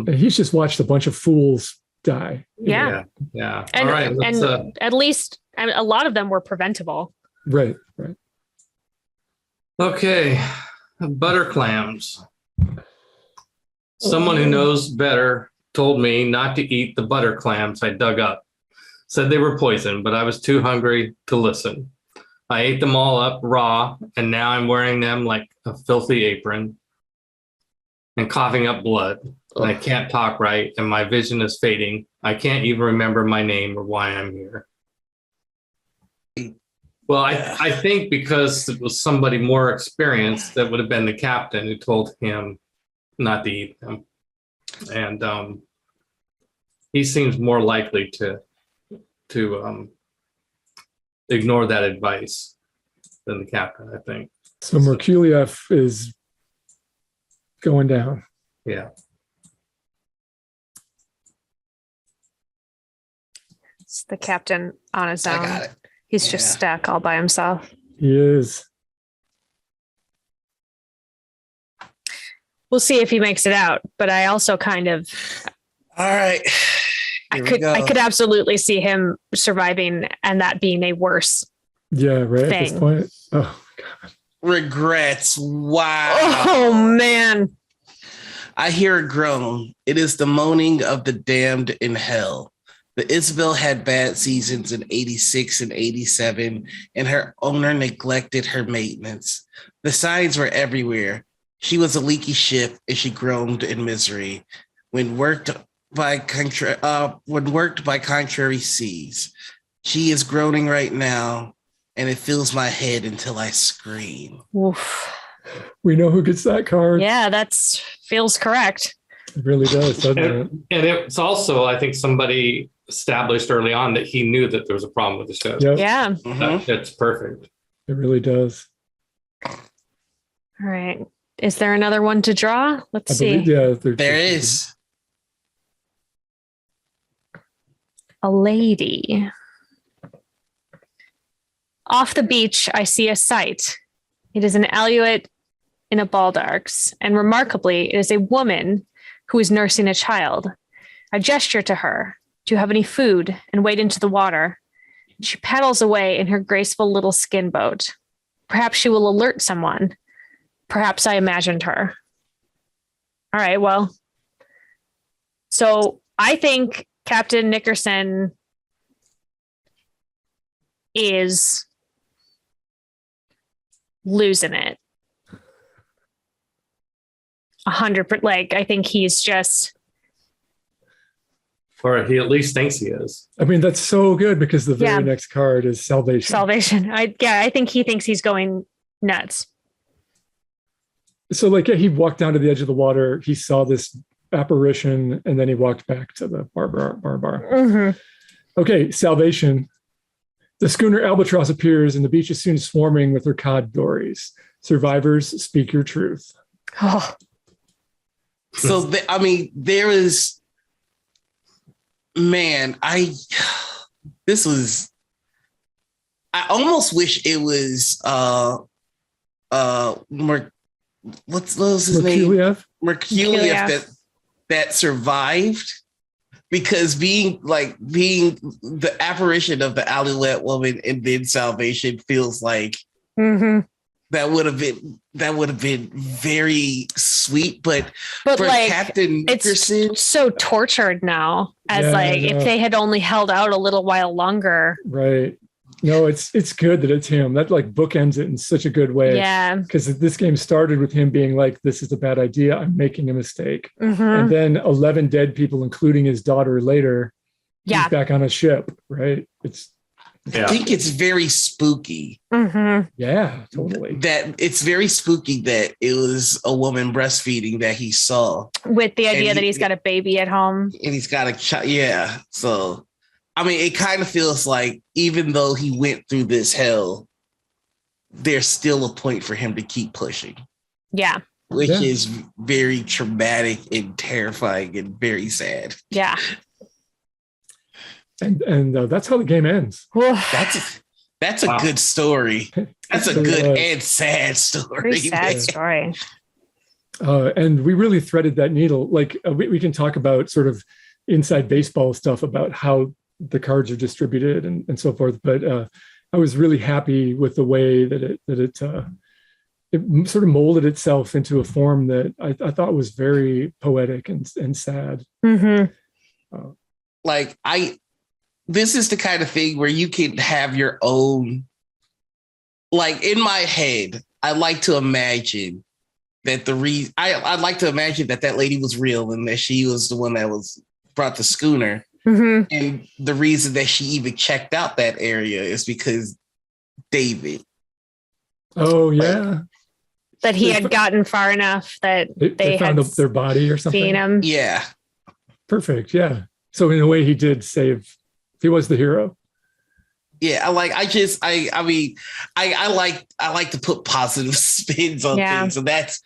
B: He's just watched a bunch of fools die.
A: Yeah.
C: And, all right.
A: And at least a lot of them were preventable.
B: Right.
C: Okay. Butter clams. Someone who knows better told me not to eat the butter clams I dug up. Said they were poison, but I was too hungry to listen. I ate them all up raw, and now I'm wearing them like a filthy apron and coughing up blood. And I can't talk right, and my vision is fading. I can't even remember my name or why I'm here. Well, I think because it was somebody more experienced that would have been the captain who told him not to eat them. and he seems more likely to ignore that advice than the captain, I think.
B: So Merkuliev is going down.
C: Yeah.
A: It's the captain on his own.
D: I got it.
A: He's just stuck all by himself.
B: He is.
A: We'll see if he makes it out, but I also kind of
D: All right.
A: I could absolutely see him surviving and that being a worse
B: Yeah, right.
A: thing.
B: At this point. Oh God.
D: Regrets. Wow.
A: Oh man.
D: I hear a groan. It is the moaning of the damned in hell. The Isabel had bad seasons in 86 and 87, and her owner neglected her maintenance. The signs were everywhere. She was a leaky ship, and she groaned in misery when worked by contrary seas. She is groaning right now, and it fills my head until I scream.
A: Oof.
B: We know who gets that card.
A: Yeah, feels correct.
B: It really does, doesn't it?
C: And it's also, I think, somebody established early on that he knew that there was a problem with the ship.
B: Yep,
A: Yeah.
C: It's perfect.
B: it really does.
A: All right. Is there another one to draw? Let's see.
B: Yeah,
D: There is.
A: A lady. Off the beach, I see a sight. It is an Alouette in a baldarks, and remarkably, it is a woman who is nursing a child. I gesture to her, "Do you have any food?" and wade into the water. She paddles away in her graceful little skin boat. Perhaps she will alert someone. Perhaps I imagined her. All right, well, so I think Captain Nickerson is losing it. 100%. Like, I think he's just.
C: Or he at least thinks he is.
B: I mean, that's so good because the very next card is Salvation.
A: Salvation. I think he thinks he's going nuts.
B: So like, yeah, he walked down to the edge of the water. He saw this apparition and then he walked back to the bar.
A: Mm-hmm.
B: Okay, Salvation. The schooner Albatross appears and the beach is soon swarming with her cod dories. Survivors, speak your truth.
A: Oh.
D: So, there is, man, I almost wish it was, what was his name? Merkuliev that survived, because being the apparition of the Alouette woman and then Salvation feels like that would have been very sweet, but for
A: like,
D: Captain Nickerson,
A: it's so tortured now. As if they had only held out a little while longer,
B: right? No, it's good that it's him. That like bookends it in such a good way.
A: Yeah,
B: because this game started with him being like, "This is a bad idea. I'm making a mistake," and then 11 dead people, including his daughter, later. He's back on a ship, right?
D: I think it's very spooky.
B: Yeah, totally.
D: That it's very spooky that it was a woman breastfeeding that he saw,
A: with the idea that he's got a baby at home
D: and he's got a child. Yeah, so I mean, it kind of feels like even though he went through this hell, there's still a point for him to keep pushing.
A: Yeah,
D: which is very traumatic and terrifying and very sad.
A: Yeah.
B: And that's how the game ends.
D: That's a good story. That's a good and sad story.
A: Very sad story.
B: And we really threaded that needle. Like we can talk about sort of inside baseball stuff about how the cards are distributed and so forth. But I was really happy with the way that it sort of molded itself into a form that I thought was very poetic and sad.
D: This is the kind of thing where you can have your own, like in my head, I like to imagine that I'd like to imagine that lady was real and that she was the one that brought the schooner. And the reason that she even checked out that area is because David.
B: Oh, yeah.
A: that he had gotten far enough that they
B: found
A: had
B: their body or something.
A: seen him.
D: Yeah.
B: Perfect. Yeah. So in a way, he did save. He was the hero.
D: Yeah, I like to put positive spins on things. So that's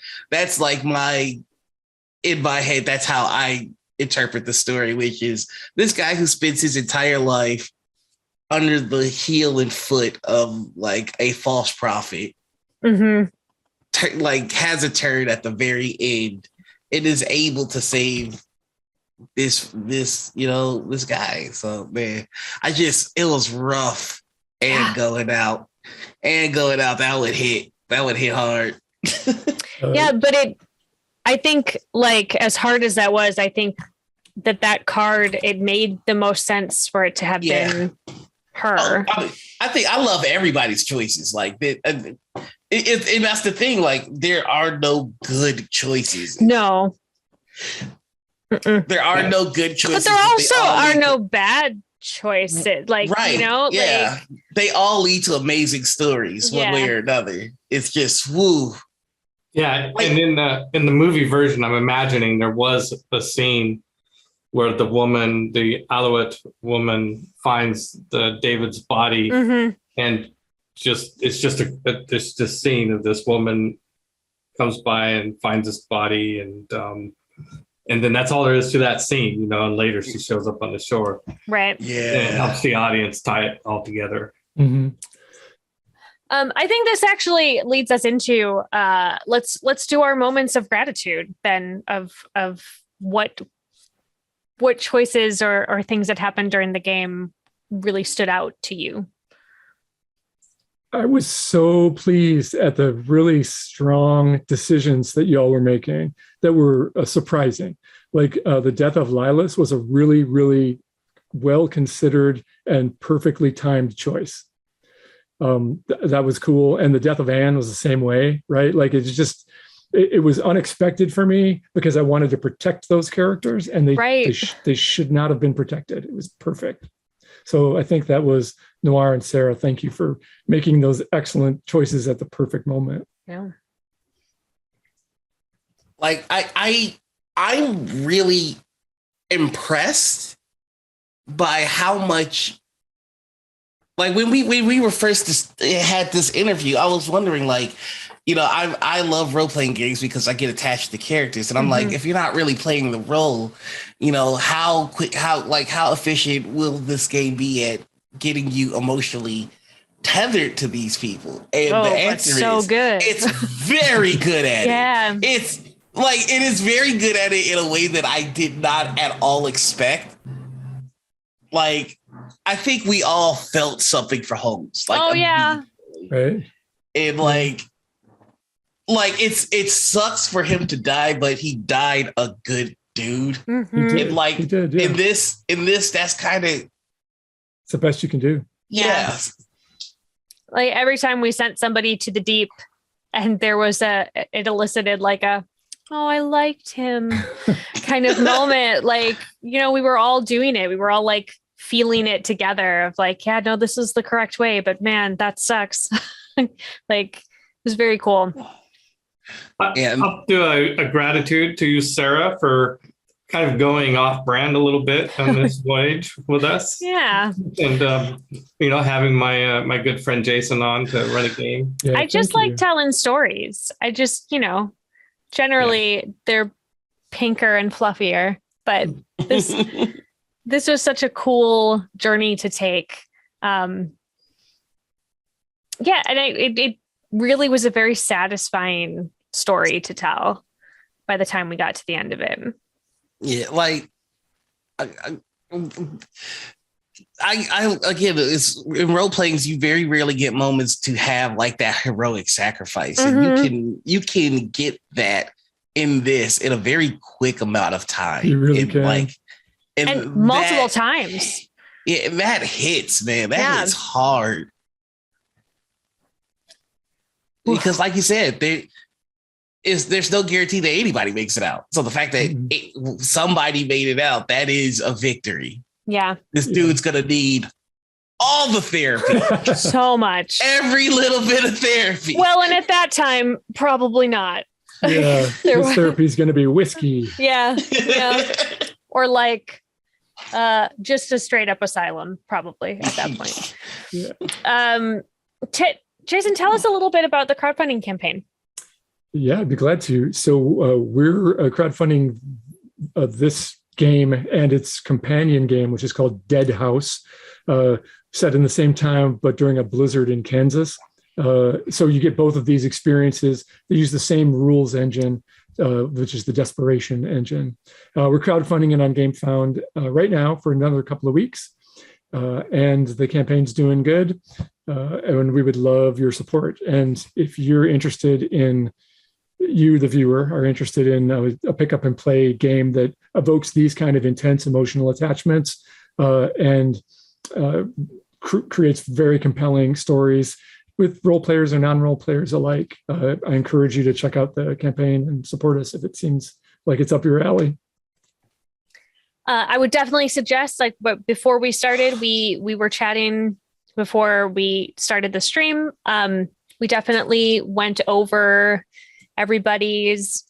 D: like in my head, that's how I interpret the story, which is this guy who spends his entire life under the heel and foot of like a false prophet, like has a turn at the very end and is able to save this guy. So man, it was rough and going out. That would hit hard.
A: Yeah, but I think like as hard as that was, I think that card, it made the most sense for it to have been her.
D: I think I love everybody's choices. Like and that's the thing. Like there are no good choices.
A: No.
D: There are no good choices.
A: But there also are no bad choices. Like, right.
D: Yeah. Like, they all lead to amazing stories one way or another. It's just woo.
C: Yeah. Like, and in the movie version, I'm imagining there was a scene where the Alouette woman finds David's body and it's just this scene of this woman comes by and finds this body and then that's all there is to that scene, and later she shows up on the shore.
A: Right.
D: Yeah.
C: And it helps the audience tie it all together.
B: Mm-hmm.
A: I think this actually leads us into let's do our moments of gratitude then of what choices or things that happened during the game really stood out to you.
B: I was so pleased at the really strong decisions that y'all were making that were surprising. Like the death of Lilas was a really, really well-considered and perfectly timed choice. That was cool. And the death of Anne was the same way, right? Like it was unexpected for me because I wanted to protect those characters and they should not have been protected. It was perfect. So I think that was Noir and Sarah. Thank you for making those excellent choices at the perfect moment.
A: Yeah.
D: Like I'm really impressed by how much. Like when we were first had this interview, I was wondering like, I love role playing games because I get attached to characters, and I'm like, if you're not really playing the role, how efficient will this game be at getting you emotionally tethered to these people? And the answer is
A: good.
D: It's very good at
A: it.
D: It's like it is very good at it in a way that I did not at all expect. Like I think we all felt something for Holmes. Like
B: right.
D: And like it sucks for him to die, but he died a good dude. And like
B: he did, yeah.
D: in this, that's kind of
B: it's the best you can do.
D: Yeah.
A: Like every time we sent somebody to the deep, and there was it elicited like oh, I liked him kind of moment. Like we were all doing it. We were all like feeling it together. Of like, yeah, no, this is the correct way, but man, that sucks. Like it was very cool.
C: I'll do a gratitude to you, Sarah, for kind of going off brand a little bit on this voyage with us.
A: Yeah.
C: And, having my good friend Jason on to run a game.
B: Yeah,
A: I just like telling stories. I just, generally they're pinker and fluffier, but this was such a cool journey to take. And it really was a very satisfying story to tell by the time we got to the end of it.
D: Yeah, like I again, it's in role playings, you very rarely get moments to have like that heroic sacrifice, and you can get that in this in a very quick amount of time.
B: You really can.
D: Like,
A: and multiple times.
D: Yeah, and that hits, man. That hits hard. Because, like you said, there's no guarantee that anybody makes it out. So the fact that somebody made it out, that is a victory.
A: Yeah.
D: This dude's gonna need all the therapy.
A: So much.
D: Every little bit of therapy.
A: Well, and at that time, probably not.
B: Yeah, this therapy is going to be whiskey.
A: Yeah. Or like just a straight up asylum, probably at that point.
B: Yeah.
A: Jason, tell us a little bit about the crowdfunding campaign.
B: Yeah, I'd be glad to. So we're crowdfunding this game and its companion game, which is called Dead House, set in the same time, but during a blizzard in Kansas. So you get both of these experiences. They use the same rules engine, which is the Desperation engine. We're crowdfunding it on GameFound right now for another couple of weeks. And the campaign's doing good. And we would love your support. And if you're interested in, you, the viewer, are interested in a pick up and play game that evokes these kind of intense emotional attachments and creates very compelling stories with role players and non-role players alike, I encourage you to check out the campaign and support us if it seems like it's up your alley.
A: I would definitely suggest, but before we started, we were chatting before we started the stream. We definitely went over everybody's,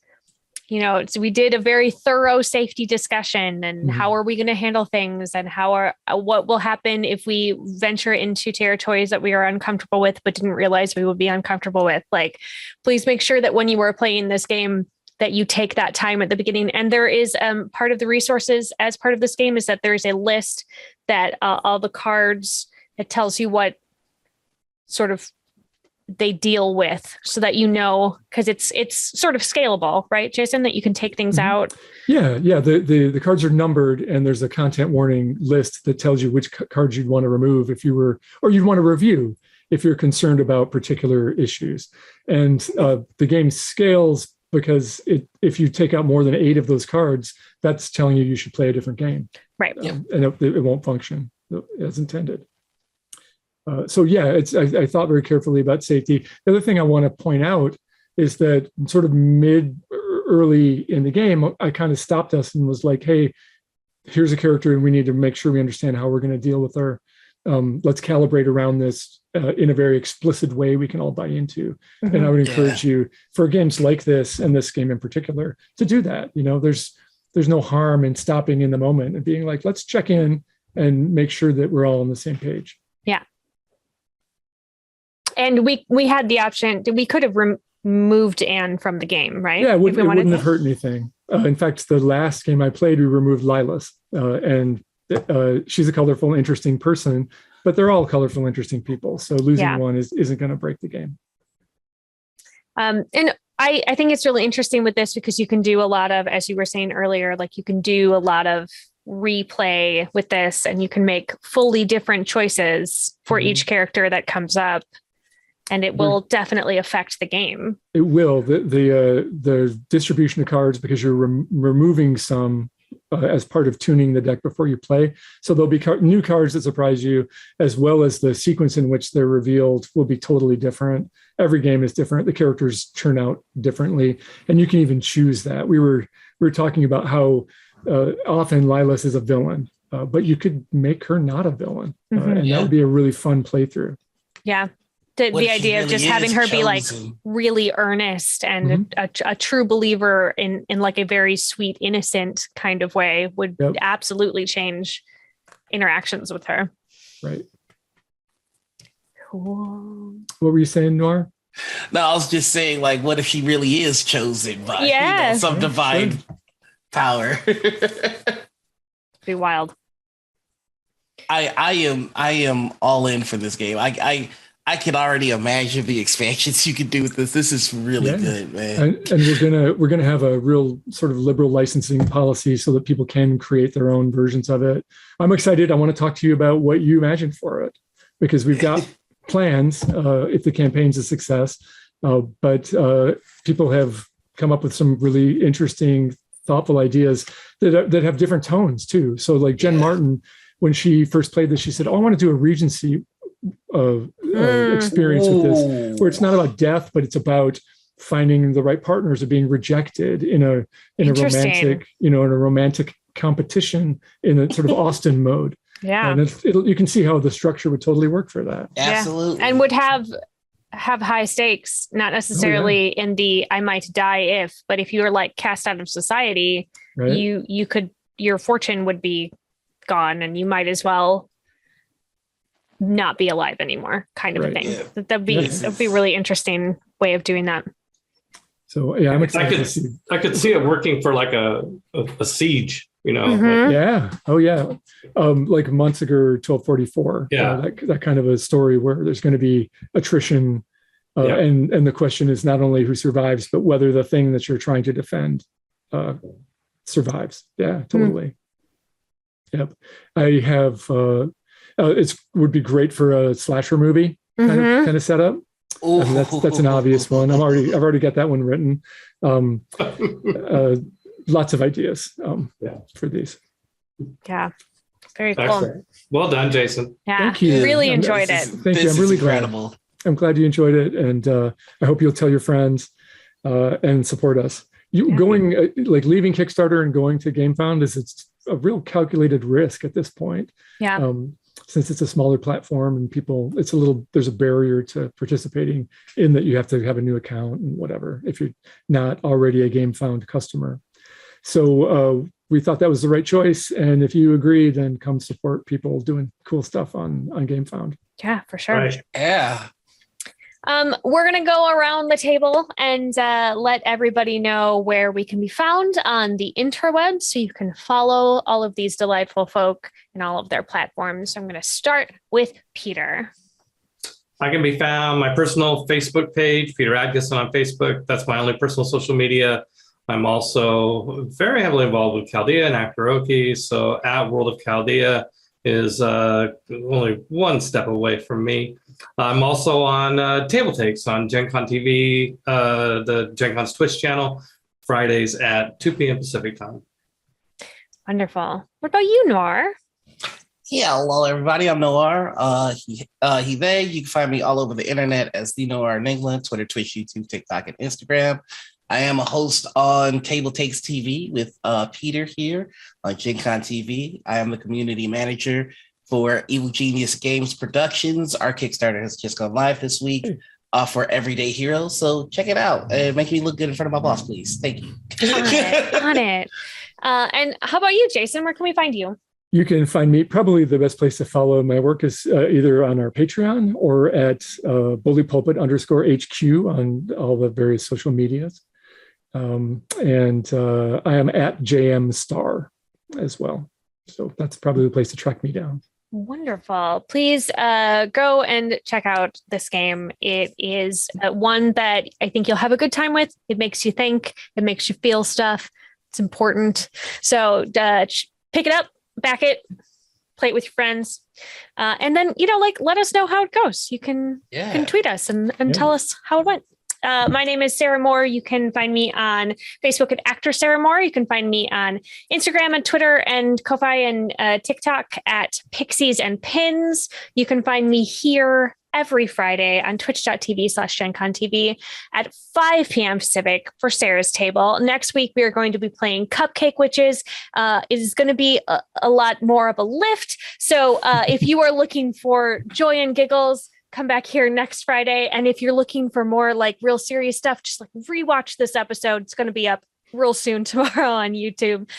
A: so we did a very thorough safety discussion and how are we going to handle things and what will happen if we venture into territories that we are uncomfortable with, but didn't realize we would be uncomfortable with. Please make sure that when you are playing this game, that you take that time at the beginning. And there is part of the resources as part of this game is that there's a list that all the cards, it tells you what sort of they deal with so that because it's sort of scalable, right, Jason, that you can take things out.
B: Yeah. The cards are numbered and there's a content warning list that tells you which cards you'd want to remove or you'd want to review if you're concerned about particular issues. And the game scales because if you take out more than 8 of those cards, that's telling you should play a different game.
A: Right.
B: And it won't function as intended. I thought very carefully about safety. The other thing I want to point out is that sort of early in the game, I kind of stopped us and was like, hey, here's a character and we need to make sure we understand how we're going to deal with her. Let's calibrate around this in a very explicit way we can all buy into. And I would encourage you for games like this and this game in particular to do that. There's no harm in stopping in the moment and being like, let's check in and make sure that we're all on the same page.
A: Yeah. And we had the option, we could have removed Anne from the game, right?
B: Yeah, it wouldn't have hurt anything. In fact, the last game I played, we removed Lilas. And she's a colorful, interesting person, but they're all colorful, interesting people. So losing one isn't going to break the game.
A: And I think it's really interesting with this because you can do a lot of, as you were saying earlier, you can do a lot of replay with this and you can make fully different choices for each character that comes up. And it will definitely affect the game. It
B: will. The distribution of cards, because you're removing some as part of tuning the deck before you play. So there'll be new cards that surprise you, as well as the sequence in which they're revealed will be totally different. Every game is different. The characters turn out differently, and you can even choose that. We were talking about how often Lilas is a villain, but you could make her not a villain, and that would be a really fun playthrough.
A: Yeah. The idea of just having her be really earnest and a true believer in a very sweet, innocent kind of way would absolutely change interactions with her.
B: Right.
A: Cool.
B: What were you saying, Noir?
D: No, I was just saying, what if she really is chosen by some divine power?
A: Be wild.
D: I am all in for this game. I can already imagine the expansions you could do with this. This is really good, man.
B: And we're gonna have a real sort of liberal licensing policy so that people can create their own versions of it. I'm excited. I want to talk to you about what you imagine for it, because we've got plans if the campaign's a success. But people have come up with some really interesting, thoughtful ideas that have different tones too. So Jen Martin, when she first played this, she said, I want to do a Regency experience with this, where it's not about death, but it's about finding the right partners or being rejected in a romantic competition in a sort of Austen mode.
A: Yeah.
B: And you can see how the structure would totally work for that.
D: Absolutely.
A: And would have high stakes, not necessarily in the I might die if, but if you were like cast out of society,
B: Right.
A: you could, your fortune would be gone and you might as well not be alive anymore, kind of a thing.
D: Yeah.
A: That'd be a really interesting way of doing that.
B: So I'm excited to see.
C: I could see it working for like a siege,
A: Mhm.
B: Yeah. Oh yeah. Like Munziger 1244.
C: Yeah.
B: That kind of a story where there's going to be attrition. And the question is not only who survives, but whether the thing that you're trying to defend survives. Yeah, totally. Yep. I have, would be great for a slasher movie kind of setup. That's an obvious one. I've already got that one written. Lots of ideas for these.
A: Yeah. Very cool.
C: Excellent. Well done, Jason.
A: Yeah.
B: Thank you.
A: Really enjoyed it.
B: Thank you. I'm really
D: incredible.
B: glad. I'm glad you enjoyed it. And I hope you'll tell your friends and support us. Going leaving Kickstarter and going to GameFound it's a real calculated risk at this point.
A: Yeah.
B: Since it's a smaller platform and there's a barrier to participating in that. You have to have a new account and whatever if you're not already a GameFound customer. So we thought that was the right choice. And if you agree, then come support people doing cool stuff on GameFound.
A: Yeah, for sure.
C: Right.
D: Yeah.
A: We're going to go around the table and let everybody know where we can be found on the interwebs so you can follow all of these delightful folk and all of their platforms. So I'm going to start with Peter.
C: I can be found my personal Facebook page, Peter Adkison on Facebook. That's my only personal social media. I'm also very heavily involved with Chaldea and Aktaroki. So at World of Chaldea is only one step away from me. I'm also on Table Takes on Gen Con TV, the Gen Con's Twitch channel, Fridays at 2 p.m. Pacific time.
A: Wonderful. What about you, Noir?
D: Yeah, hello everybody. I'm Noir. He, they. You can find me all over the internet as the Noir in England, Twitter, Twitch, YouTube, TikTok, and Instagram. I am a host on Table Takes TV with Peter here on Gen Con TV. I am the community manager for Evil Genius Games Productions. Our Kickstarter has just gone live this week for Everyday Heroes. So check it out and make me look good in front of my boss, please. Thank you.
A: On it. And how about you, Jason? Where can we find you?
B: You can find me, probably the best place to follow my work is either on our Patreon or at bullypulpit_HQ on all the various social medias. And I am at JM Star as well. So that's probably the place to track me down.
A: Wonderful. Please go and check out this game. It is one that I think you'll have a good time with. It makes you think. It makes you feel stuff. It's important. So pick it up, back it, play it with your friends. And then, let us know how it goes. You can tweet us and tell us how it went. My name is Sarah Moore. You can find me on Facebook at Actor Sarah Moore. You can find me on Instagram and Twitter and Ko-Fi and TikTok at Pixies and Pins. You can find me here every Friday on twitch.tv/GenConTV at 5 p.m. Pacific for Sarah's Table. Next week, we are going to be playing Cupcake Witches. It is going to be a lot more of a lift. So if you are looking for joy and giggles, come back here next Friday. And if you're looking for more like real serious stuff, just like rewatch this episode. It's going to be up real soon tomorrow on YouTube.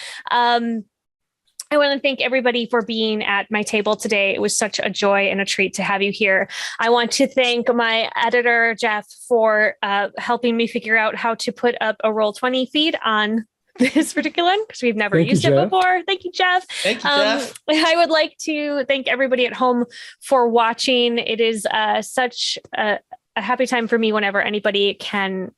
A: I want to thank everybody for being at my table today. It was such a joy and a treat to have you here. I want to thank my editor, Jeff, for helping me figure out how to put up a Roll20 feed on this particular one because we've never used it before. Thank you, Jeff.
D: Thank you, Jeff.
A: I would like to thank everybody at home for watching. It is such a happy time for me whenever anybody can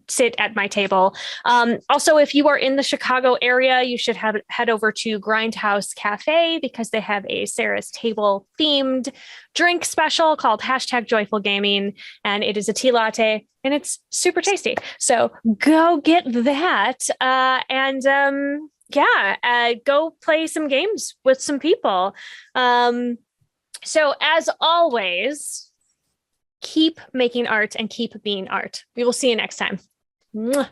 A: sit at my table. Also, if you are in the Chicago area, you should head over to Grindhouse Cafe because they have a Sarah's Table themed drink special called #JoyfulGaming. And it is a tea latte and it's super tasty. So go get that. Go play some games with some people. So as always, keep making art and keep being art. We will see you next time. Mwah.